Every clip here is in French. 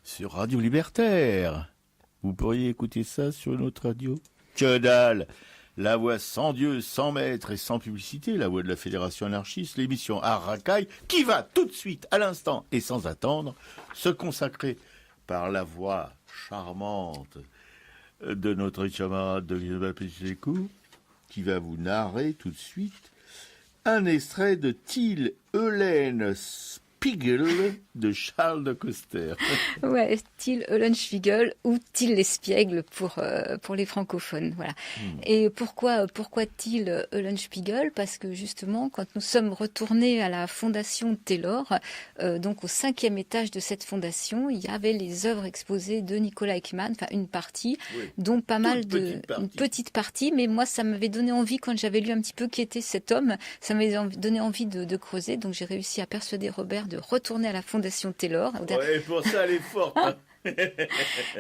sur Radio Libertaire. Vous pourriez écouter ça sur une autre radio? Que dalle! La voix sans Dieu, sans maître et sans publicité, la voix de la Fédération anarchiste, l'émission Art Racaille, qui va tout de suite, à l'instant et sans attendre, se consacrer par la voix charmante de notre camarade de Péchécou, qui va vous narrer tout de suite un extrait de Till Eulenspiegel de Charles de Coster. Ouais, Till Eulenspiegel ou Till l'Espiègle pour les francophones, voilà. Et pourquoi Till Eulenspiegel? Parce que justement, quand nous sommes retournés à la fondation Taylor, donc au 5e étage de cette fondation, il y avait les œuvres exposées de Nicolas Ekman, enfin une partie, dont pas mal une petite partie, mais moi ça m'avait donné envie quand j'avais lu un petit peu qui était cet homme, ça m'avait donné envie de creuser, donc j'ai réussi à persuader Robert de retourner à la fondation Taylor. Ouais, pour ça elle est forte. Hein.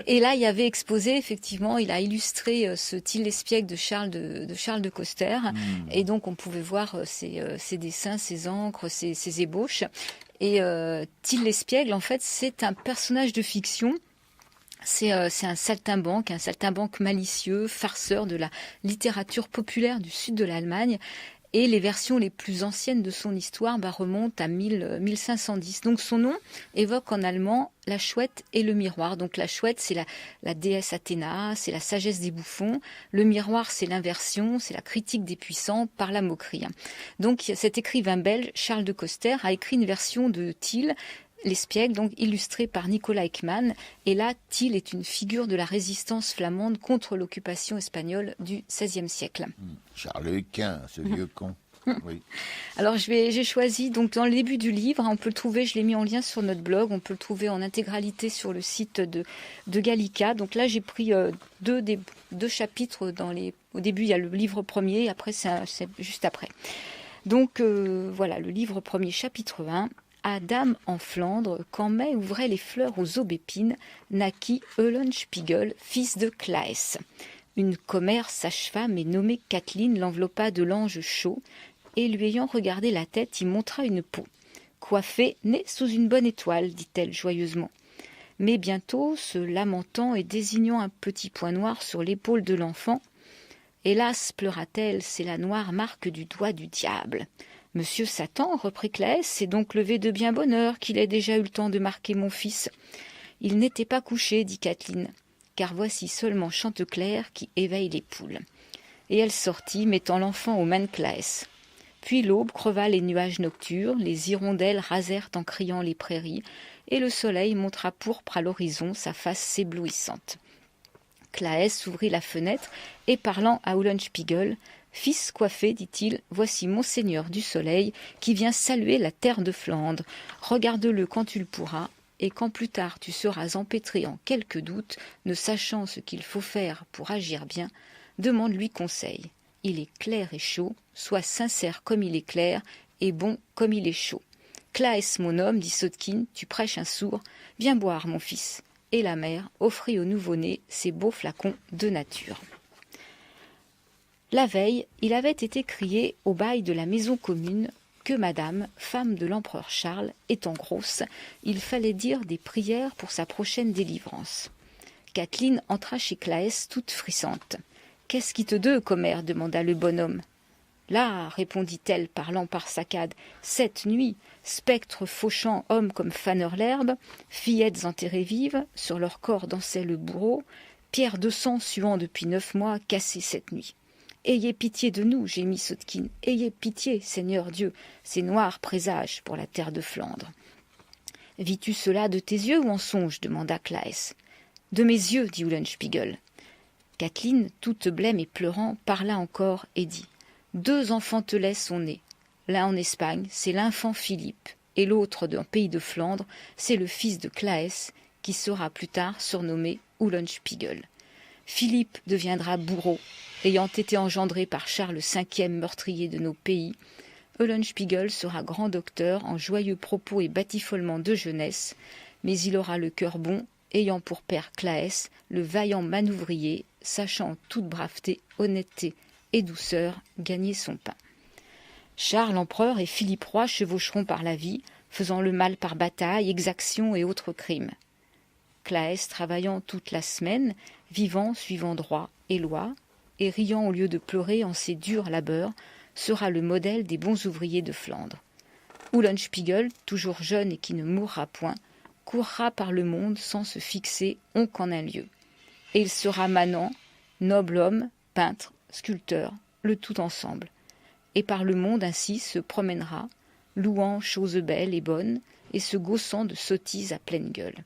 Et là, il y avait exposé, effectivement, il a illustré ce Till l'Espiègle de Charles de Coster. Et donc, on pouvait voir ses dessins, ses encres, ses ébauches. Et Till l'Espiègle, en fait, c'est un personnage de fiction. C'est un saltimbanque malicieux, farceur de la littérature populaire du sud de l'Allemagne. Et les versions les plus anciennes de son histoire remontent à 1510. Donc son nom évoque en allemand la chouette et le miroir. Donc la chouette, c'est la déesse Athéna, c'est la sagesse des bouffons. Le miroir, c'est l'inversion, c'est la critique des puissants par la moquerie. Donc cet écrivain belge, Charles de Coster, a écrit une version de Till l'Espiègle, donc illustré par Nicolas Ekman. Et là, Till est une figure de la résistance flamande contre l'occupation espagnole du XVIe siècle. Charles Quint, ce vieux con. Oui. Alors j'ai choisi, donc dans le début du livre, on peut le trouver, je l'ai mis en lien sur notre blog, on peut le trouver en intégralité sur le site de Gallica. Donc là, j'ai pris deux chapitres au début, il y a le livre premier, après c'est juste après. Donc voilà, le livre premier, chapitre 1. Adam en Flandre, quand mai ouvrait les fleurs aux aubépines, naquit Eulenspiegel, fils de Claes. Une commère sage-femme et nommée Kathleen l'enveloppa de lange chaud, et lui ayant regardé la tête, y montra une peau. Coiffée, née sous une bonne étoile, dit-elle joyeusement. Mais bientôt, se lamentant et désignant un petit point noir sur l'épaule de l'enfant, « Hélas, pleura-t-elle, c'est la noire marque du doigt du diable. » « Monsieur Satan, reprit Claes, s'est donc levé de bien bonne heure qu'il ait déjà eu le temps de marquer mon fils. Il n'était pas couché, dit Kathleen, car voici seulement Chanteclair qui éveille les poules. Et elle sortit, mettant l'enfant aux mains de Claes. Puis l'aube creva les nuages nocturnes, les hirondelles rasèrent en criant les prairies, et le soleil montra pourpre à l'horizon sa face éblouissante. Claes ouvrit la fenêtre et parlant à Eulenspiegel, « Fils coiffé, dit-il, voici Monseigneur du Soleil qui vient saluer la terre de Flandre. Regarde-le quand tu le pourras, et quand plus tard tu seras empêtré en quelques doutes, ne sachant ce qu'il faut faire pour agir bien, demande-lui conseil. Il est clair et chaud, sois sincère comme il est clair, et bon comme il est chaud. Claes, mon homme, dit Sotkin, tu prêches un sourd, viens boire, mon fils. » Et la mère offrit au nouveau-né ses beaux flacons de nature. La veille, il avait été crié au bail de la maison commune que madame, femme de l'empereur Charles, étant grosse, il fallait dire des prières pour sa prochaine délivrance. Kathleen entra chez Claes toute frissante. « Qu'est-ce qui te deux, commère » demanda le bonhomme. « Là, répondit-elle, parlant par saccades, cette nuit, spectres fauchant hommes comme faneur l'herbe, fillettes enterrées vives, sur leur corps dansait le bourreau, pierre de sang suant depuis 9 mois, cassé cette nuit. Ayez pitié de nous, gémit Sotkin, ayez pitié, Seigneur Dieu, ces noirs présages pour la terre de Flandre. Vis-tu cela de tes yeux ou en songe demanda Claes. De mes yeux, dit Eulenspiegel. Kathleen, toute blême et pleurant, parla encore et dit 2 enfantelets sont nés. L'un en Espagne, c'est l'infant Philippe, et l'autre dans le pays de Flandre, c'est le fils de Claes, qui sera plus tard surnommé Eulenspiegel. Philippe deviendra bourreau, ayant été engendré par Charles V, meurtrier de nos pays. Eulenspiegel sera grand docteur en joyeux propos et batifolements de jeunesse, mais il aura le cœur bon, ayant pour père Claes, le vaillant manouvrier, sachant en toute braveté, honnêteté et douceur gagner son pain. Charles empereur et Philippe roi chevaucheront par la vie, faisant le mal par bataille, exaction et autres crimes. Claës travaillant toute la semaine, vivant suivant droit et loi, et riant au lieu de pleurer en ses durs labeurs, sera le modèle des bons ouvriers de Flandre. Eulenspiegel, toujours jeune et qui ne mourra point, courra par le monde sans se fixer on qu'en un lieu. Et il sera manant, noble homme, peintre, sculpteur, le tout ensemble. Et par le monde ainsi se promènera, louant choses belles et bonnes, et se gaussant de sottises à pleine gueule.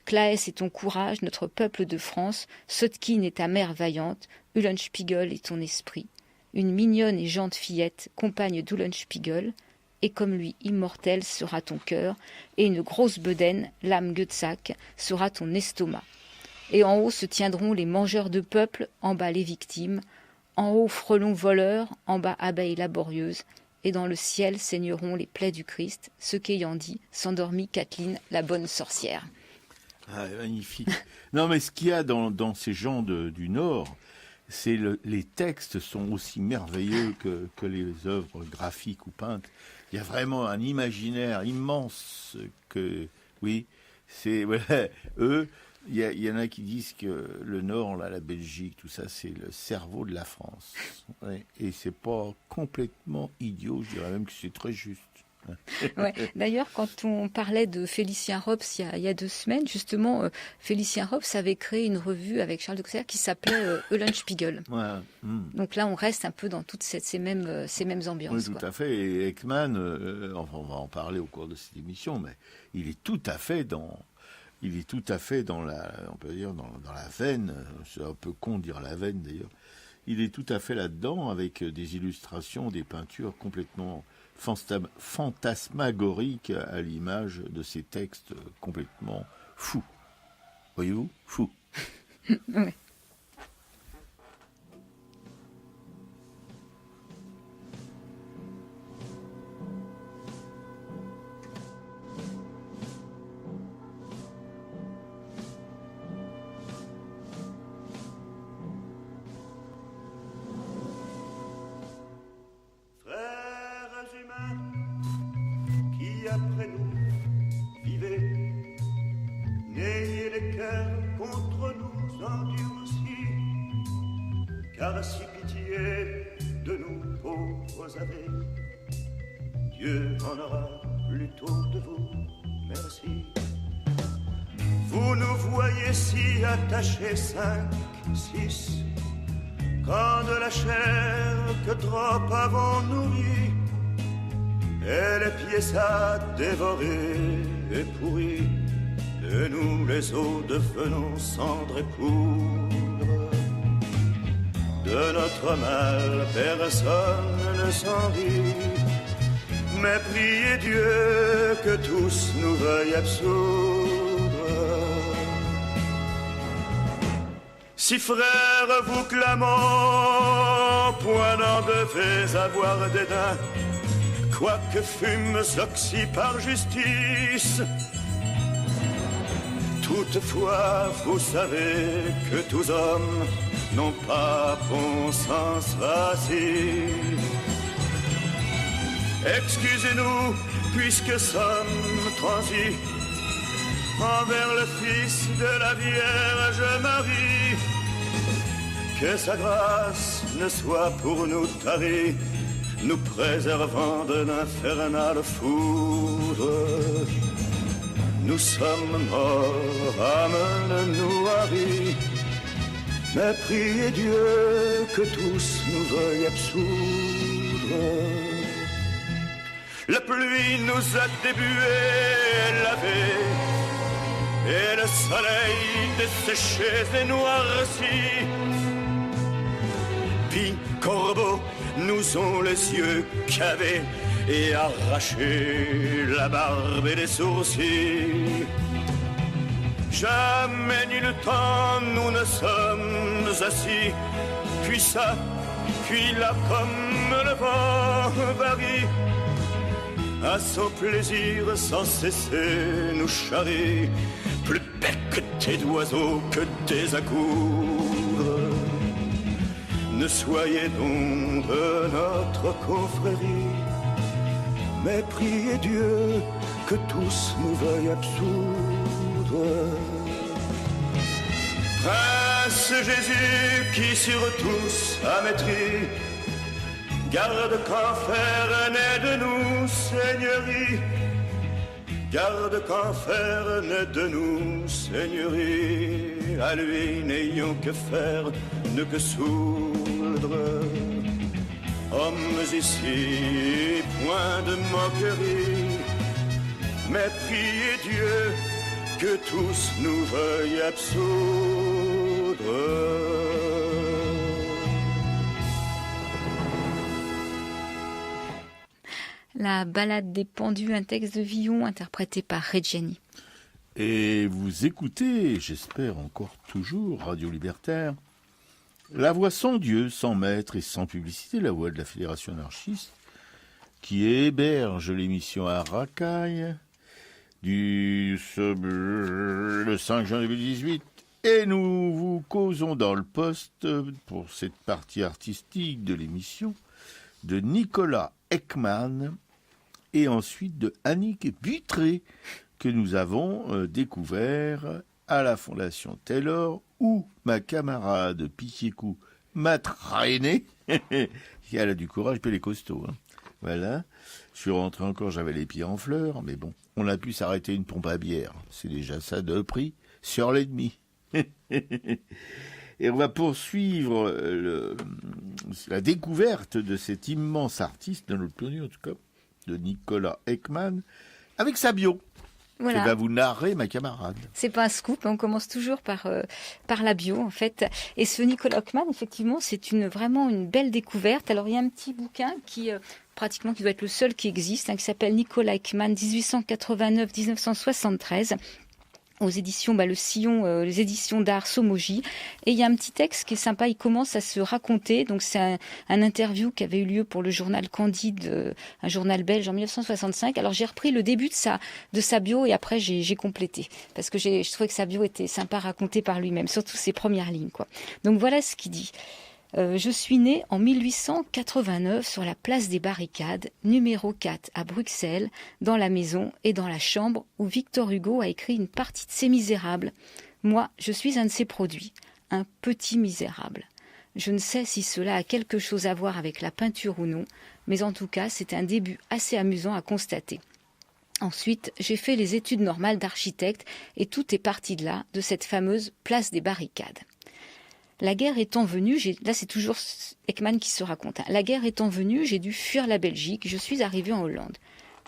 Claës est ton courage, notre peuple de France, Sötkin est ta mère vaillante, Eulenspiegel est ton esprit. Une mignonne et gente fillette, compagne d'Eulenspiegel, et comme lui, immortel sera ton cœur, et une grosse bedaine, l'âme Gueutsac, sera ton estomac. Et en haut se tiendront les mangeurs de peuple, en bas les victimes, en haut frelons voleurs, en bas abeilles laborieuses, et dans le ciel saigneront les plaies du Christ, ce qu'ayant dit, s'endormit Kathleen, la bonne sorcière. Ah, magnifique. Non, mais ce qu'il y a dans ces gens du Nord, c'est les textes sont aussi merveilleux que les œuvres graphiques ou peintes. Il y a vraiment un imaginaire immense que, oui, c'est, voilà, eux, il y en a qui disent que le Nord, là, la Belgique, tout ça, c'est le cerveau de la France. Ouais, et c'est pas complètement idiot, je dirais même que c'est très juste. Ouais. D'ailleurs, quand on parlait de Félicien Rops il y a 2 semaines, justement, Félicien Rops avait créé une revue avec Charles de Courcelles qui s'appelait Eulenspiegel. Ouais. Donc là, on reste un peu dans toutes ces mêmes ambiances. Oui, tout à fait. Et Ekman, enfin, on va en parler au cours de cette émission, mais il est tout à fait dans la, on peut dire dans la veine. C'est un peu con de dire la veine d'ailleurs. Il est tout à fait là-dedans avec des illustrations, des peintures complètement fantasmagorique à l'image de ces textes complètement fous. Voyez-vous, fous. Oui. Après nous, vivez, n'ayez les cœurs contre nous endurcis, car si pitié de nous pauvres avez, Dieu en aura plutôt de vous, merci. Vous nous voyez si attachés 5, 6, quand de la chair que trop avons nourri, et les pieds à dévorer et pourris, et nous les os devenons cendres et poudre. De notre mal personne ne s'en rit, mais priez Dieu que tous nous veuillent absoudre. Si frères vous clamons, point n'en devez avoir dédain, quoique fûmes oxy par justice. Toutefois, vous savez que tous hommes n'ont pas bon sens facile. Excusez-nous, puisque sommes transis envers le Fils de la Vierge Marie. Que sa grâce ne soit pour nous tarie, nous préservant de l'infernale foudre. Nous sommes morts, amène-nous à vie, mais priez Dieu que tous nous veuillent absoudre. La pluie nous a débués, lavés, et le soleil desséché et noirci. Puis corbeaux nous ont les yeux cavés et arrachés la barbe et les sourcils. Jamais ni le temps nous ne sommes assis, puis ça, puis là comme le vent varie. À son plaisir sans cesser nous charrie, plus becquetés d'oiseaux que des accours. Ne soyez donc de notre confrérie, mais priez Dieu que tous nous veuillent absoudre. à ce Jésus qui sur tous a maîtrise, garde qu'en faire n'est de nous, Seigneurie. Garde qu'en faire n'est de nous, Seigneurie. À lui n'ayons que faire, ne que soudre. Hommes ici, point de moquerie, mais priez Dieu que tous nous veuillent absoudre. La Ballade des pendus, un texte de Villon interprété par Reggiani. Et vous écoutez, j'espère encore toujours, Radio Libertaire, la voix sans Dieu, sans maître et sans publicité, la voix de la Fédération anarchiste, qui héberge l'émission à Racaille le 5 juin 2018. Et nous vous causons dans le poste, pour cette partie artistique de l'émission, de Nicolas Ekman, et ensuite de Annick Butré, que nous avons découvert à la Fondation Taylor, où ma camarade Piquet-Cou m'a traîné. Elle a du courage, puis elle est costaud. Hein. Voilà. Je suis rentré encore, j'avais les pieds en fleurs, mais bon, on a pu s'arrêter une pompe à bière. C'est déjà ça de prix sur l'ennemi. Et on va poursuivre la découverte de cet immense artiste, dans notre pionnier en tout cas, de Nicolas Ekman, avec sa bio. Voilà. Et va vous narrer ma camarade. C'est pas un scoop, on commence toujours par la bio en fait. Et ce Nicolas Ekman, effectivement, c'est vraiment une belle découverte. Alors il y a un petit bouquin qui doit être le seul qui existe, qui s'appelle Nicolas Ekman, 1889-1973. Aux éditions Le Sillon, les éditions d'art Somogy. Et il y a un petit texte qui est sympa, il commence à se raconter. Donc c'est un interview qui avait eu lieu pour le journal Candide, un journal belge en 1965. Alors j'ai repris le début de sa bio et après j'ai complété. Parce que je trouvais que sa bio était sympa racontée par lui-même, surtout ses premières lignes, quoi. Donc voilà ce qu'il dit. Je suis né en 1889 sur la place des Barricades, numéro 4 à Bruxelles, dans la maison et dans la chambre où Victor Hugo a écrit une partie de ses Misérables. Moi, je suis un de ses produits, un petit misérable. Je ne sais si cela a quelque chose à voir avec la peinture ou non, mais en tout cas, c'est un début assez amusant à constater. Ensuite, j'ai fait les études normales d'architecte et tout est parti de là, de cette fameuse place des Barricades. La guerre étant venue, là c'est toujours Ekman qui se raconte, la guerre étant venue, j'ai dû fuir la Belgique, je suis arrivé en Hollande.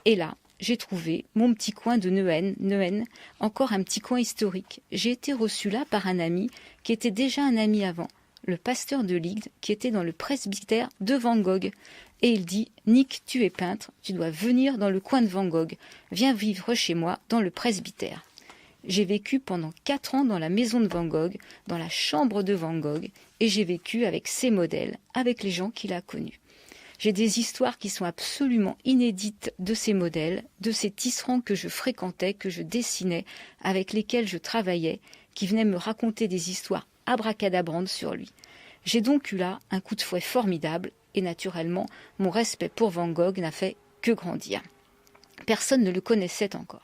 Et là, j'ai trouvé mon petit coin de Neuen, encore un petit coin historique. J'ai été reçu là par un ami qui était déjà un ami avant, le pasteur de Ligde, qui était dans le presbytère de Van Gogh. Et il dit « Nick, tu es peintre, tu dois venir dans le coin de Van Gogh, viens vivre chez moi dans le presbytère ». J'ai vécu pendant 4 ans dans la maison de Van Gogh, dans la chambre de Van Gogh, et j'ai vécu avec ses modèles, avec les gens qu'il a connus. J'ai des histoires qui sont absolument inédites de ces modèles, de ces tisserands que je fréquentais, que je dessinais, avec lesquels je travaillais, qui venaient me raconter des histoires abracadabrantes sur lui. J'ai donc eu là un coup de fouet formidable, et naturellement, mon respect pour Van Gogh n'a fait que grandir. Personne ne le connaissait encore.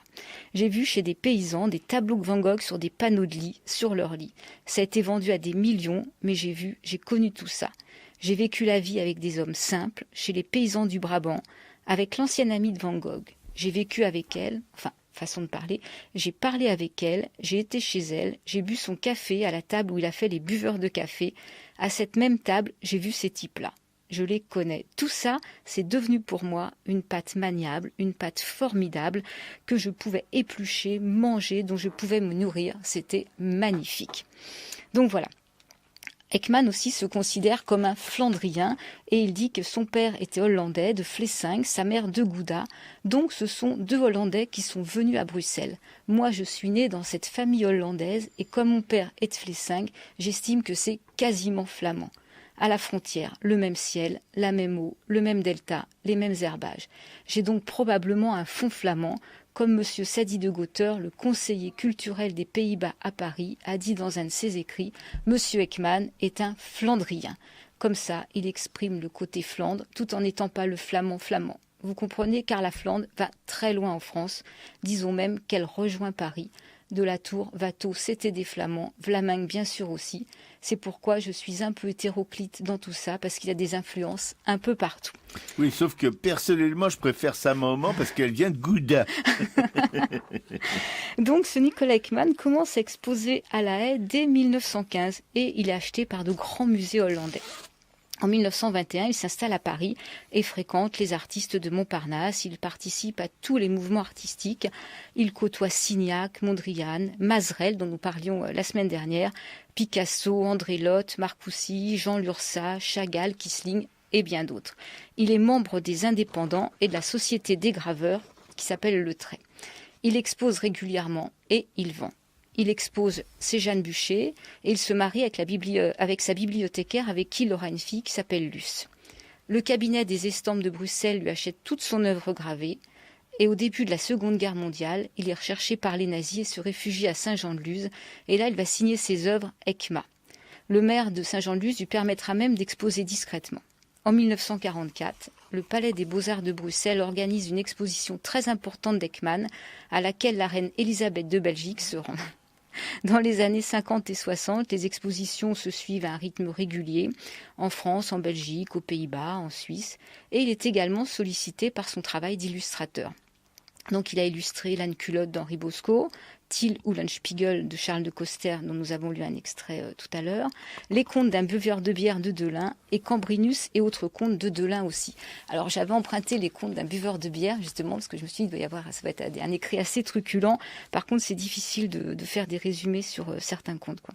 J'ai vu chez des paysans des tableaux de Van Gogh sur des panneaux de lit, sur leur lit. Ça a été vendu à des millions, mais j'ai connu tout ça. J'ai vécu la vie avec des hommes simples, chez les paysans du Brabant, avec l'ancienne amie de Van Gogh. J'ai vécu avec elle, façon de parler, j'ai parlé avec elle, j'ai été chez elle, j'ai bu son café à la table où il a fait les buveurs de café. À cette même table, j'ai vu ces types-là. Je les connais. Tout ça, c'est devenu pour moi une pâte maniable, une pâte formidable que je pouvais éplucher, manger, dont je pouvais me nourrir. C'était magnifique. Donc voilà. Ekman aussi se considère comme un Flandrien et il dit que son père était hollandais de Vlissingen, sa mère de Gouda. Donc ce sont 2 Hollandais qui sont venus à Bruxelles. Moi, je suis né dans cette famille hollandaise et comme mon père est de Vlissingen, j'estime que c'est quasiment flamand. À la frontière, le même ciel, la même eau, le même delta, les mêmes herbages. J'ai donc probablement un fond flamand, comme M. Sadi de Gauter, le conseiller culturel des Pays-Bas à Paris, a dit dans un de ses écrits « M. Ekman est un Flandrien ». Comme ça, il exprime le côté Flandre, tout en n'étant pas le flamand. Vous comprenez, car la Flandre va très loin en France, disons même qu'elle rejoint Paris. de la Tour, Watteau, c'était des Flamands, Vlaminck bien sûr aussi. C'est pourquoi je suis un peu hétéroclite dans tout ça, parce qu'il y a des influences un peu partout. Oui, sauf que personnellement, je préfère sa maman parce qu'elle vient de Gouda. Donc ce Nicolas Ekman commence à exposer à La Haye dès 1915 et il est acheté par de grands musées hollandais. En 1921, il s'installe à Paris et fréquente les artistes de Montparnasse. Il participe à tous les mouvements artistiques. Il côtoie Signac, Mondrian, Mazerel, dont nous parlions la semaine dernière, Picasso, André Lotte, Marcoussis, Jean Lursa, Chagall, Kissling et bien d'autres. Il est membre des Indépendants et de la Société des graveurs qui s'appelle Le Trait. Il expose régulièrement et il vend. Il expose Séjeanne Bucher et il se marie avec sa bibliothécaire avec qui il aura une fille qui s'appelle Luce. Le cabinet des estampes de Bruxelles lui achète toute son œuvre gravée et au début de la Seconde Guerre mondiale, il est recherché par les nazis et se réfugie à Saint-Jean-de-Luz et là il va signer ses œuvres ECMA. Le maire de Saint-Jean-de-Luz lui permettra même d'exposer discrètement. En 1944, le Palais des Beaux-Arts de Bruxelles organise une exposition très importante d'Ekman à laquelle la reine Elisabeth de Belgique se rend. Dans les années 50 et 60, les expositions se suivent à un rythme régulier, en France, en Belgique, aux Pays-Bas, en Suisse, et il est également sollicité par son travail d'illustrateur. Donc il a illustré L'âne culotte d'Henri Bosco, Till ou Spiegel de Charles de Coster, dont nous avons lu un extrait tout à l'heure, Les contes d'un buveur de bière de Delin et Cambrinus et autres contes de Delin aussi. Alors j'avais emprunté Les contes d'un buveur de bière justement parce que je me suis dit il doit y avoir, ça va être un écrit assez truculent. Par contre c'est difficile de faire des résumés sur certains contes, quoi.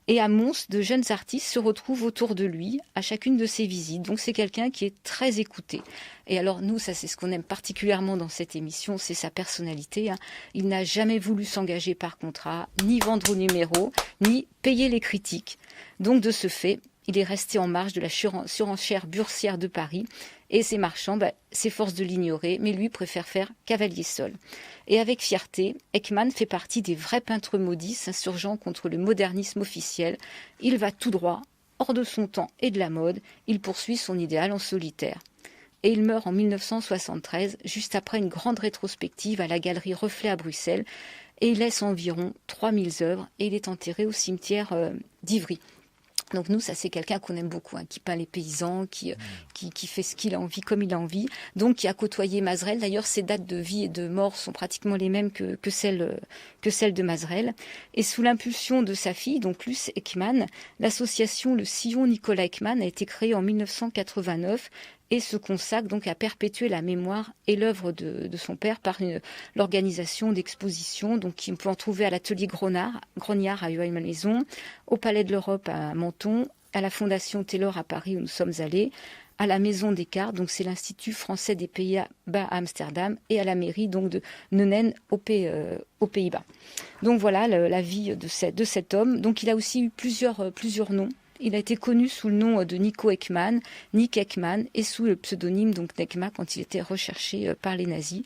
Et à Mons, de jeunes artistes se retrouvent autour de lui à chacune de ses visites. Donc c'est quelqu'un qui est très écouté. Et alors nous, ça c'est ce qu'on aime particulièrement dans cette émission, c'est sa personnalité. Il n'a jamais voulu s'engager par contrat, ni vendre au numéro, ni payer les critiques. Donc de ce fait, il est resté en marge de la surenchère boursière de Paris. Et ces marchands s'efforcent de l'ignorer, mais lui préfère faire cavalier seul. Et avec fierté, Ekman fait partie des vrais peintres maudits s'insurgeant contre le modernisme officiel. Il va tout droit, hors de son temps et de la mode. Il poursuit son idéal en solitaire. Et il meurt en 1973, juste après une grande rétrospective à la galerie Reflet à Bruxelles. Et il laisse environ 3000 œuvres et il est enterré au cimetière d'Ivry. Donc nous, ça c'est quelqu'un qu'on aime beaucoup, qui peint les paysans, qui fait ce qu'il a envie, comme il a envie, donc qui a côtoyé Mazerel. D'ailleurs, ses dates de vie et de mort sont pratiquement les mêmes que celles de Mazerel. Et sous l'impulsion de sa fille, donc Luce Ekman, l'association Le Sillon Nicolas Ekman a été créée en 1989 et se consacre donc à perpétuer la mémoire et l'œuvre de son père par l'organisation d'expositions. Donc, on peut en trouver à l'atelier Grognard à Rueil-Malmaison, au Palais de l'Europe à Menton, à la Fondation Taylor à Paris où nous sommes allés, à la Maison des Cartes, donc c'est l'Institut français des Pays-Bas à Amsterdam, et à la mairie donc de Neunen aux Pays-Bas. Donc voilà la vie de cet homme. Donc il a aussi eu plusieurs noms. Il a été connu sous le nom de Nico Ekman, Nick Ekman, et sous le pseudonyme donc d'Ekman quand il était recherché par les nazis.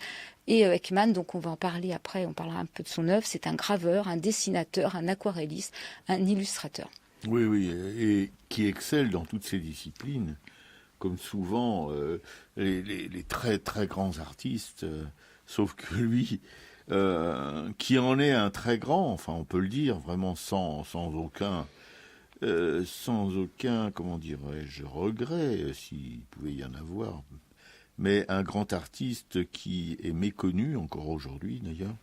Et Ekman, donc on va en parler après, on parlera un peu de son œuvre, c'est un graveur, un dessinateur, un aquarelliste, un illustrateur. Oui, et qui excelle dans toutes ces disciplines, comme souvent les très très grands artistes, sauf que lui, qui en est un très grand, enfin on peut le dire, vraiment sans aucun, comment dirais-je, regret, s'il pouvait y en avoir, mais un grand artiste qui est méconnu encore aujourd'hui d'ailleurs,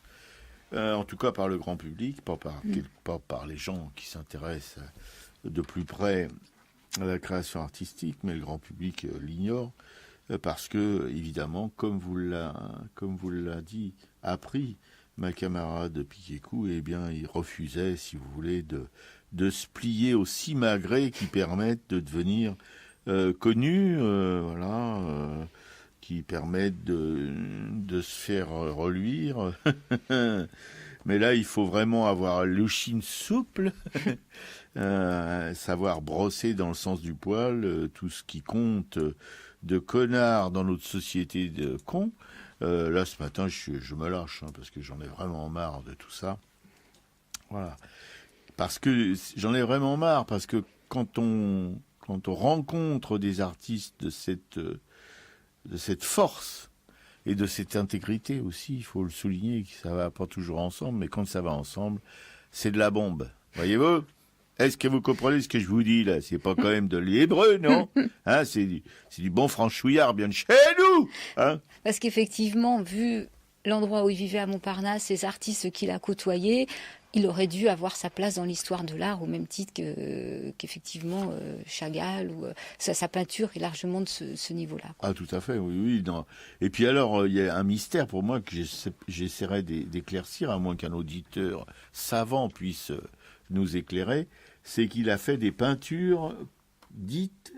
en tout cas par le grand public, pas par les gens qui s'intéressent de plus près à la création artistique, mais le grand public l'ignore, parce que évidemment, comme vous l'a dit, appris ma camarade Piquécou, eh bien, il refusait, si vous voulez, de se plier aux simagrées qui permettent de devenir connu, qui permettent de se faire reluire. Mais là, il faut vraiment avoir le chine souple, savoir brosser dans le sens du poil tout ce qui compte de connards dans notre société de cons. Là, ce matin, je me lâche, parce que j'en ai vraiment marre de tout ça. Voilà. Parce que j'en ai vraiment marre, parce que quand on rencontre des artistes de cette force et de cette intégrité aussi. Il faut le souligner, que ça va pas toujours ensemble, mais quand ça va ensemble, c'est de la bombe. Voyez-vous? Est-ce que vous comprenez ce que je vous dis là? C'est pas quand même de l'hébreu, non? Hein, c'est du bon franchouillard bien de chez nous, hein? Parce qu'effectivement, vu l'endroit où il vivait à Montparnasse, les artistes qu'il a côtoyés, il aurait dû avoir sa place dans l'histoire de l'art au même titre qu'effectivement Chagall ou sa peinture est largement de ce niveau-là. Ah, tout à fait, oui. Non. Et puis alors, il y a un mystère pour moi que j'essaierai d'éclaircir, à moins qu'un auditeur savant puisse nous éclairer, c'est qu'il a fait des peintures dites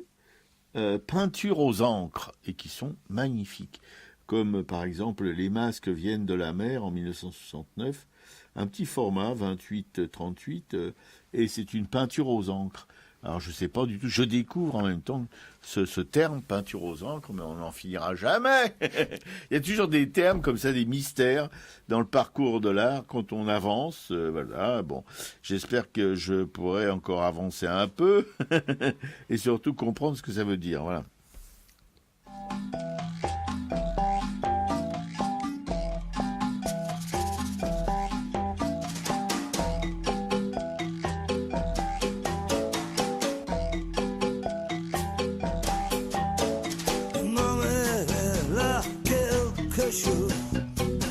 peintures aux encres et qui sont magnifiques. Comme par exemple Les masques viennent de la mer en 1969, un petit format 28-38 et c'est une peinture aux encres. Alors je sais pas du tout, je découvre en même temps ce terme peinture aux encres, mais on n'en finira jamais. Il y a toujours des termes comme ça, des mystères dans le parcours de l'art quand on avance. Voilà, bon, j'espère que je pourrai encore avancer un peu et surtout comprendre ce que ça veut dire. Voilà.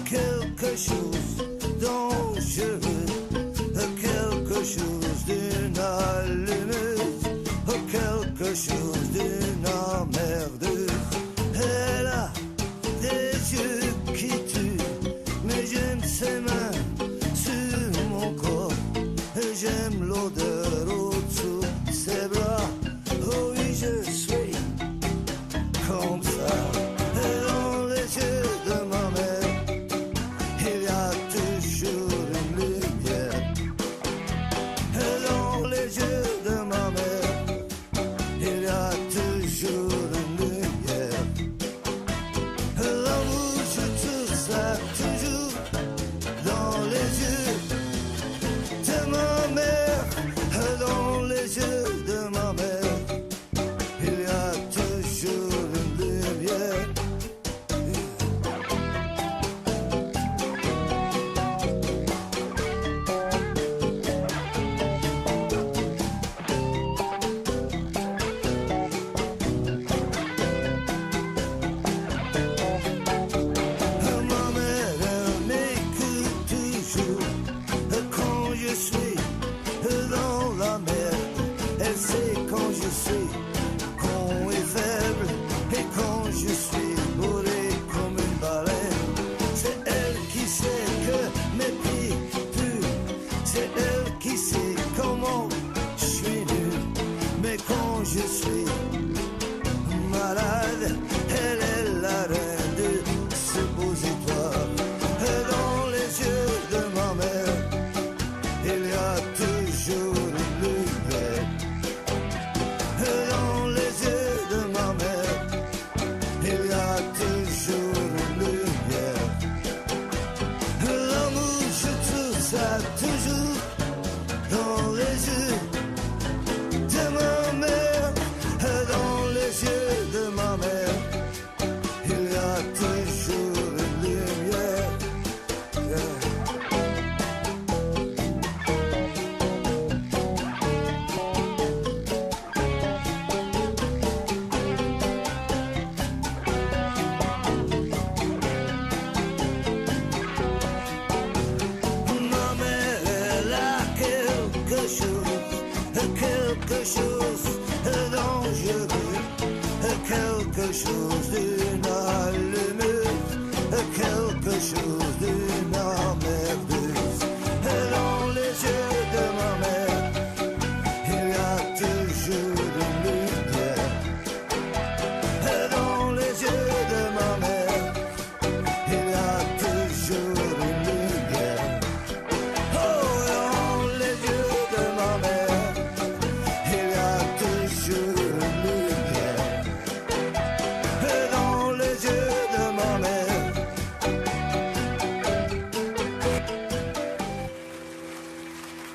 Quelque chose dangereux, quelque chose d'inallumeuse, quelque chose d'emmerdeuse. Elle a des yeux qui tuent, mais j'aime ses mains sur mon corps, et j'aime l'odeur au-dessous de ses bras. Oh oui, je suis comme ça.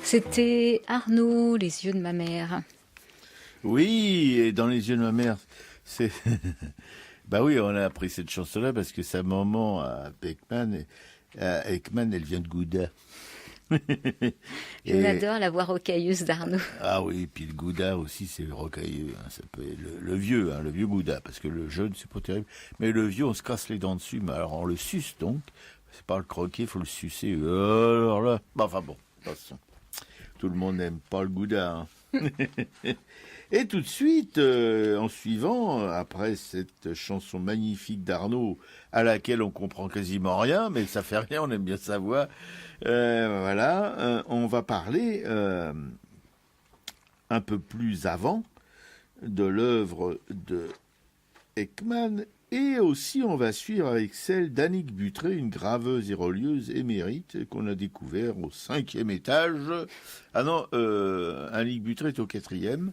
C'était Arnaud, Les yeux de ma mère. Oui, et dans Les yeux de ma mère, c'est Bah oui, on a appris cette chanson-là parce que sa maman à Ekman, elle vient de Gouda. Je l'adore, la voix rocailleuse d'Arnaud. Ah oui, puis le Gouda aussi, c'est rocailleux. Ça peut être le vieux, le vieux Gouda, parce que le jeune, c'est pas terrible. Mais le vieux, on se casse les dents dessus. Mais alors, on le suce donc. C'est pas le croquer, il faut le sucer. Alors là, enfin bon, de toute façon, tout le monde n'aime pas le Gouda. Et tout de suite, en suivant, après cette chanson magnifique d'Arnaud, à laquelle on comprend quasiment rien, mais ça fait rien, on aime bien sa voix, on va parler un peu plus avant de l'œuvre de Ekman, et aussi on va suivre avec celle d'Annick Butré, une graveuse et relieuse émérite qu'on a découvert au 5e étage. Ah non, Annick Butré est au 4e.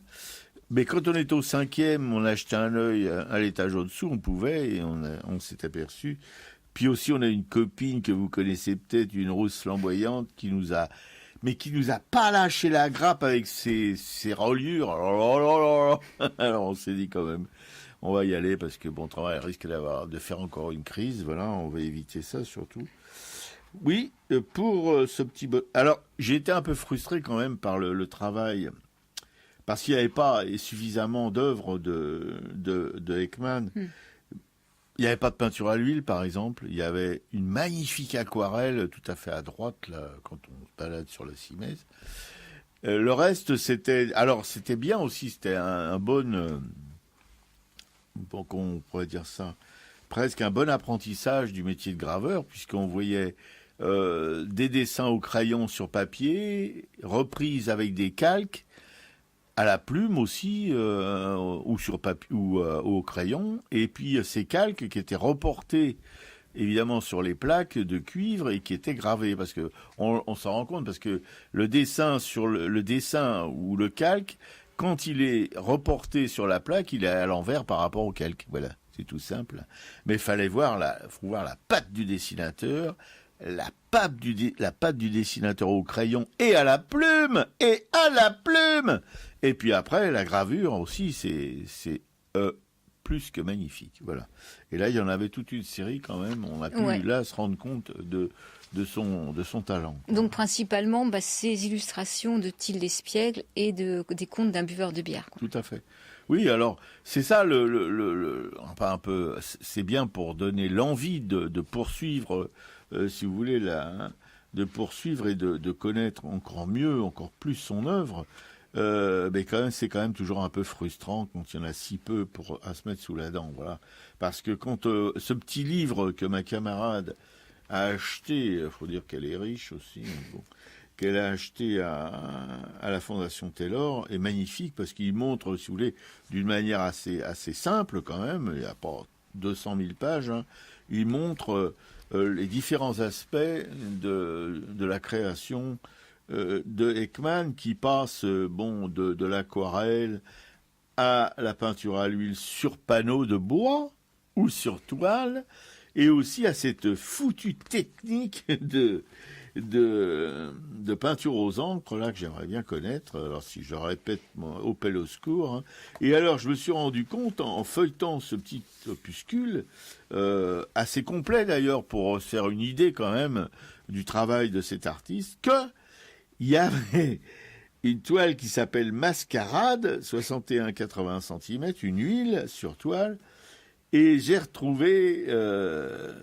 Mais quand on est au 5e, on a jeté un œil à l'étage au-dessous, on pouvait, et on s'est aperçu. Puis aussi, on a une copine que vous connaissez peut-être, une rousse flamboyante, qui nous a pas lâché la grappe avec ses reliures. Alors on s'est dit quand même, on va y aller parce que bon travail risque de faire encore une crise. Voilà, on va éviter ça surtout. Oui, pour ce petit... Alors, j'ai été un peu frustré quand même par le travail... Parce qu'il n'y avait pas suffisamment d'œuvres de Ekman. Il n'y avait pas de peinture à l'huile, par exemple. Il y avait une magnifique aquarelle tout à fait à droite, là, quand on se balade sur la Simèze. Le reste, c'était... Alors, c'était bien aussi. C'était un bon... on pourrait dire ça, presque un bon apprentissage du métier de graveur, puisqu'on voyait des dessins au crayon sur papier, reprises avec des calques, à la plume aussi, ou sur papier, ou au crayon, et puis ces calques qui étaient reportés évidemment sur les plaques de cuivre et qui étaient gravés, parce que on s'en rend compte, parce que le dessin sur le dessin ou le calque, quand il est reporté sur la plaque, il est à l'envers par rapport au calque. Voilà, c'est tout simple. Mais il fallait voir la patte du dessinateur, la patte du dessinateur au crayon et à la plume. Et puis après, la gravure aussi, c'est plus que magnifique. Voilà. Et là, il y en avait toute une série quand même. On a pu là se rendre compte de son talent. Donc principalement, ces illustrations de Tilde Espiègle et des contes d'un buveur de bière. Quoi. Tout à fait. Oui, alors c'est ça enfin un peu, c'est bien pour donner l'envie de poursuivre, si vous voulez, de poursuivre et de connaître encore mieux, encore plus son œuvre. Mais quand même, c'est quand même toujours un peu frustrant quand il y en a si peu à se mettre sous la dent, voilà. Parce que quand ce petit livre que ma camarade a acheté, il faut dire qu'elle est riche aussi, bon, qu'elle a acheté à la Fondation Taylor, est magnifique parce qu'il montre, si vous voulez, d'une manière assez simple quand même, il n'y a pas 200 000 pages, hein, il montre les différents aspects de la création de Ekman, qui passe de l'aquarelle à la peinture à l'huile sur panneau de bois ou sur toile, et aussi à cette foutue technique de peinture aux encres là que j'aimerais bien connaître. Alors si je répète, appel au secours. Hein. Et alors je me suis rendu compte en feuilletant ce petit opuscule, assez complet d'ailleurs pour se faire une idée quand même du travail de cet artiste, que il y avait une toile qui s'appelle Mascarade, 61-80 cm, une huile sur toile, et j'ai retrouvé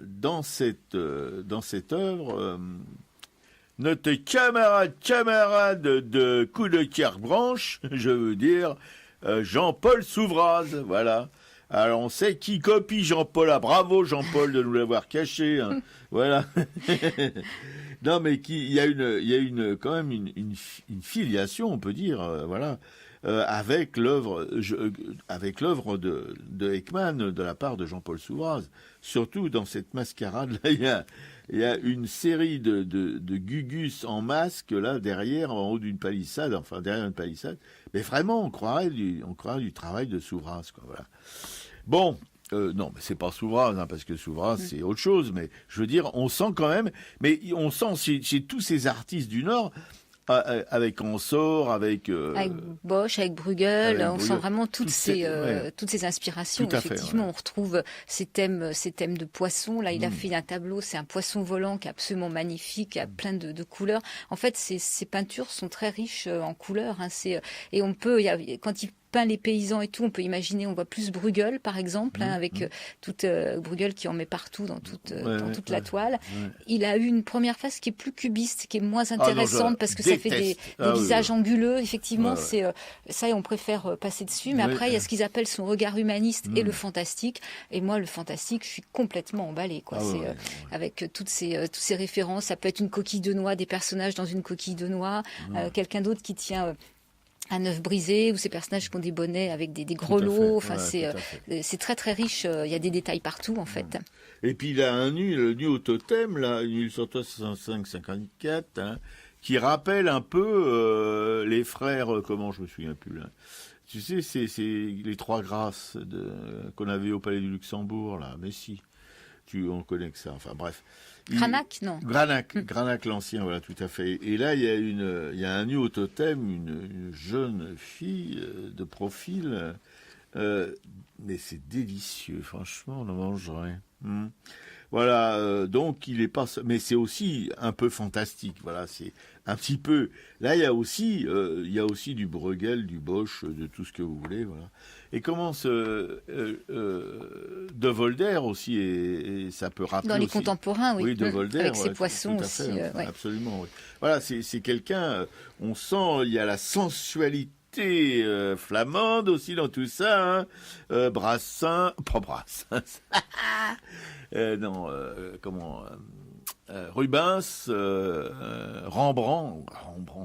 dans cette œuvre notre camarade de coup de Kerbranche, je veux dire, Jean-Paul Souvraz, voilà. Alors on sait qui copie Jean-Paul, bravo Jean-Paul de nous l'avoir caché, hein. Voilà. Non, mais il y a quand même une filiation, on peut dire, voilà, avec l'œuvre de Ekman de la part de Jean-Paul Souvraz. Surtout dans cette mascarade, là, il y a une série de gugus en masque là derrière, en haut d'une palissade, enfin derrière une palissade. Mais vraiment, on croirait du travail de Souvraz, quoi. Voilà. Bon. Non, mais c'est pas Souvraz, hein, parce que Souvraz, c'est autre chose. Mais je veux dire, on sent quand même, mais on sent chez tous ces artistes du Nord avec Ensor, avec Bosch, avec Bruegel, on sent vraiment toutes ces inspirations. Tout à fait, Effectivement, on retrouve ces thèmes de poissons. Là, il a fait un tableau, c'est un poisson volant qui est absolument magnifique, qui a plein de couleurs. En fait, ces peintures sont très riches en couleurs. Et on peut, quand il peint les paysans et tout, on peut imaginer, on voit plus Bruegel par exemple, avec toute Bruegel qui en met partout dans toute la toile. Ouais. Il a eu une première phase qui est plus cubiste, qui est moins intéressante parce que ça fait des visages anguleux. Effectivement, c'est ça, on préfère passer dessus. Mais après, il y a ce qu'ils appellent son regard humaniste et le fantastique. Et moi, le fantastique, je suis complètement emballée, quoi. Avec toutes ces références. Ça peut être une coquille de noix, des personnages dans une coquille de noix, quelqu'un d'autre qui tient un œuf brisé, ou ces personnages qui ont des bonnets avec des grelots. Enfin, c'est très très riche. Il y a des détails partout, en fait. Et puis il a le nu au totem, là, 1865-54, qui rappelle un peu les frères, comment je me souviens plus là. Tu sais, c'est les trois grâces qu'on avait au Palais du Luxembourg, là. Mais si, on connaît que ça. Enfin bref. Granac, non. Granac l'ancien, voilà, tout à fait. Et là, il y a un nu au totem, une jeune fille de profil, mais c'est délicieux, franchement, on en mangerait. Voilà, donc il est pas, mais c'est aussi un peu fantastique. Voilà, c'est un petit peu. Là, il y a aussi du Bruegel, du Bosch, de tout ce que vous voulez. Voilà. Et comment De Volder aussi, et ça peut rappeler dans les aussi, contemporains, oui. Oui, De Volder, avec ses poissons aussi. Fait, absolument. Oui. Voilà, c'est quelqu'un. On sent, il y a la sensualité flamande aussi dans tout ça. Brassens. Rubens, Rembrandt,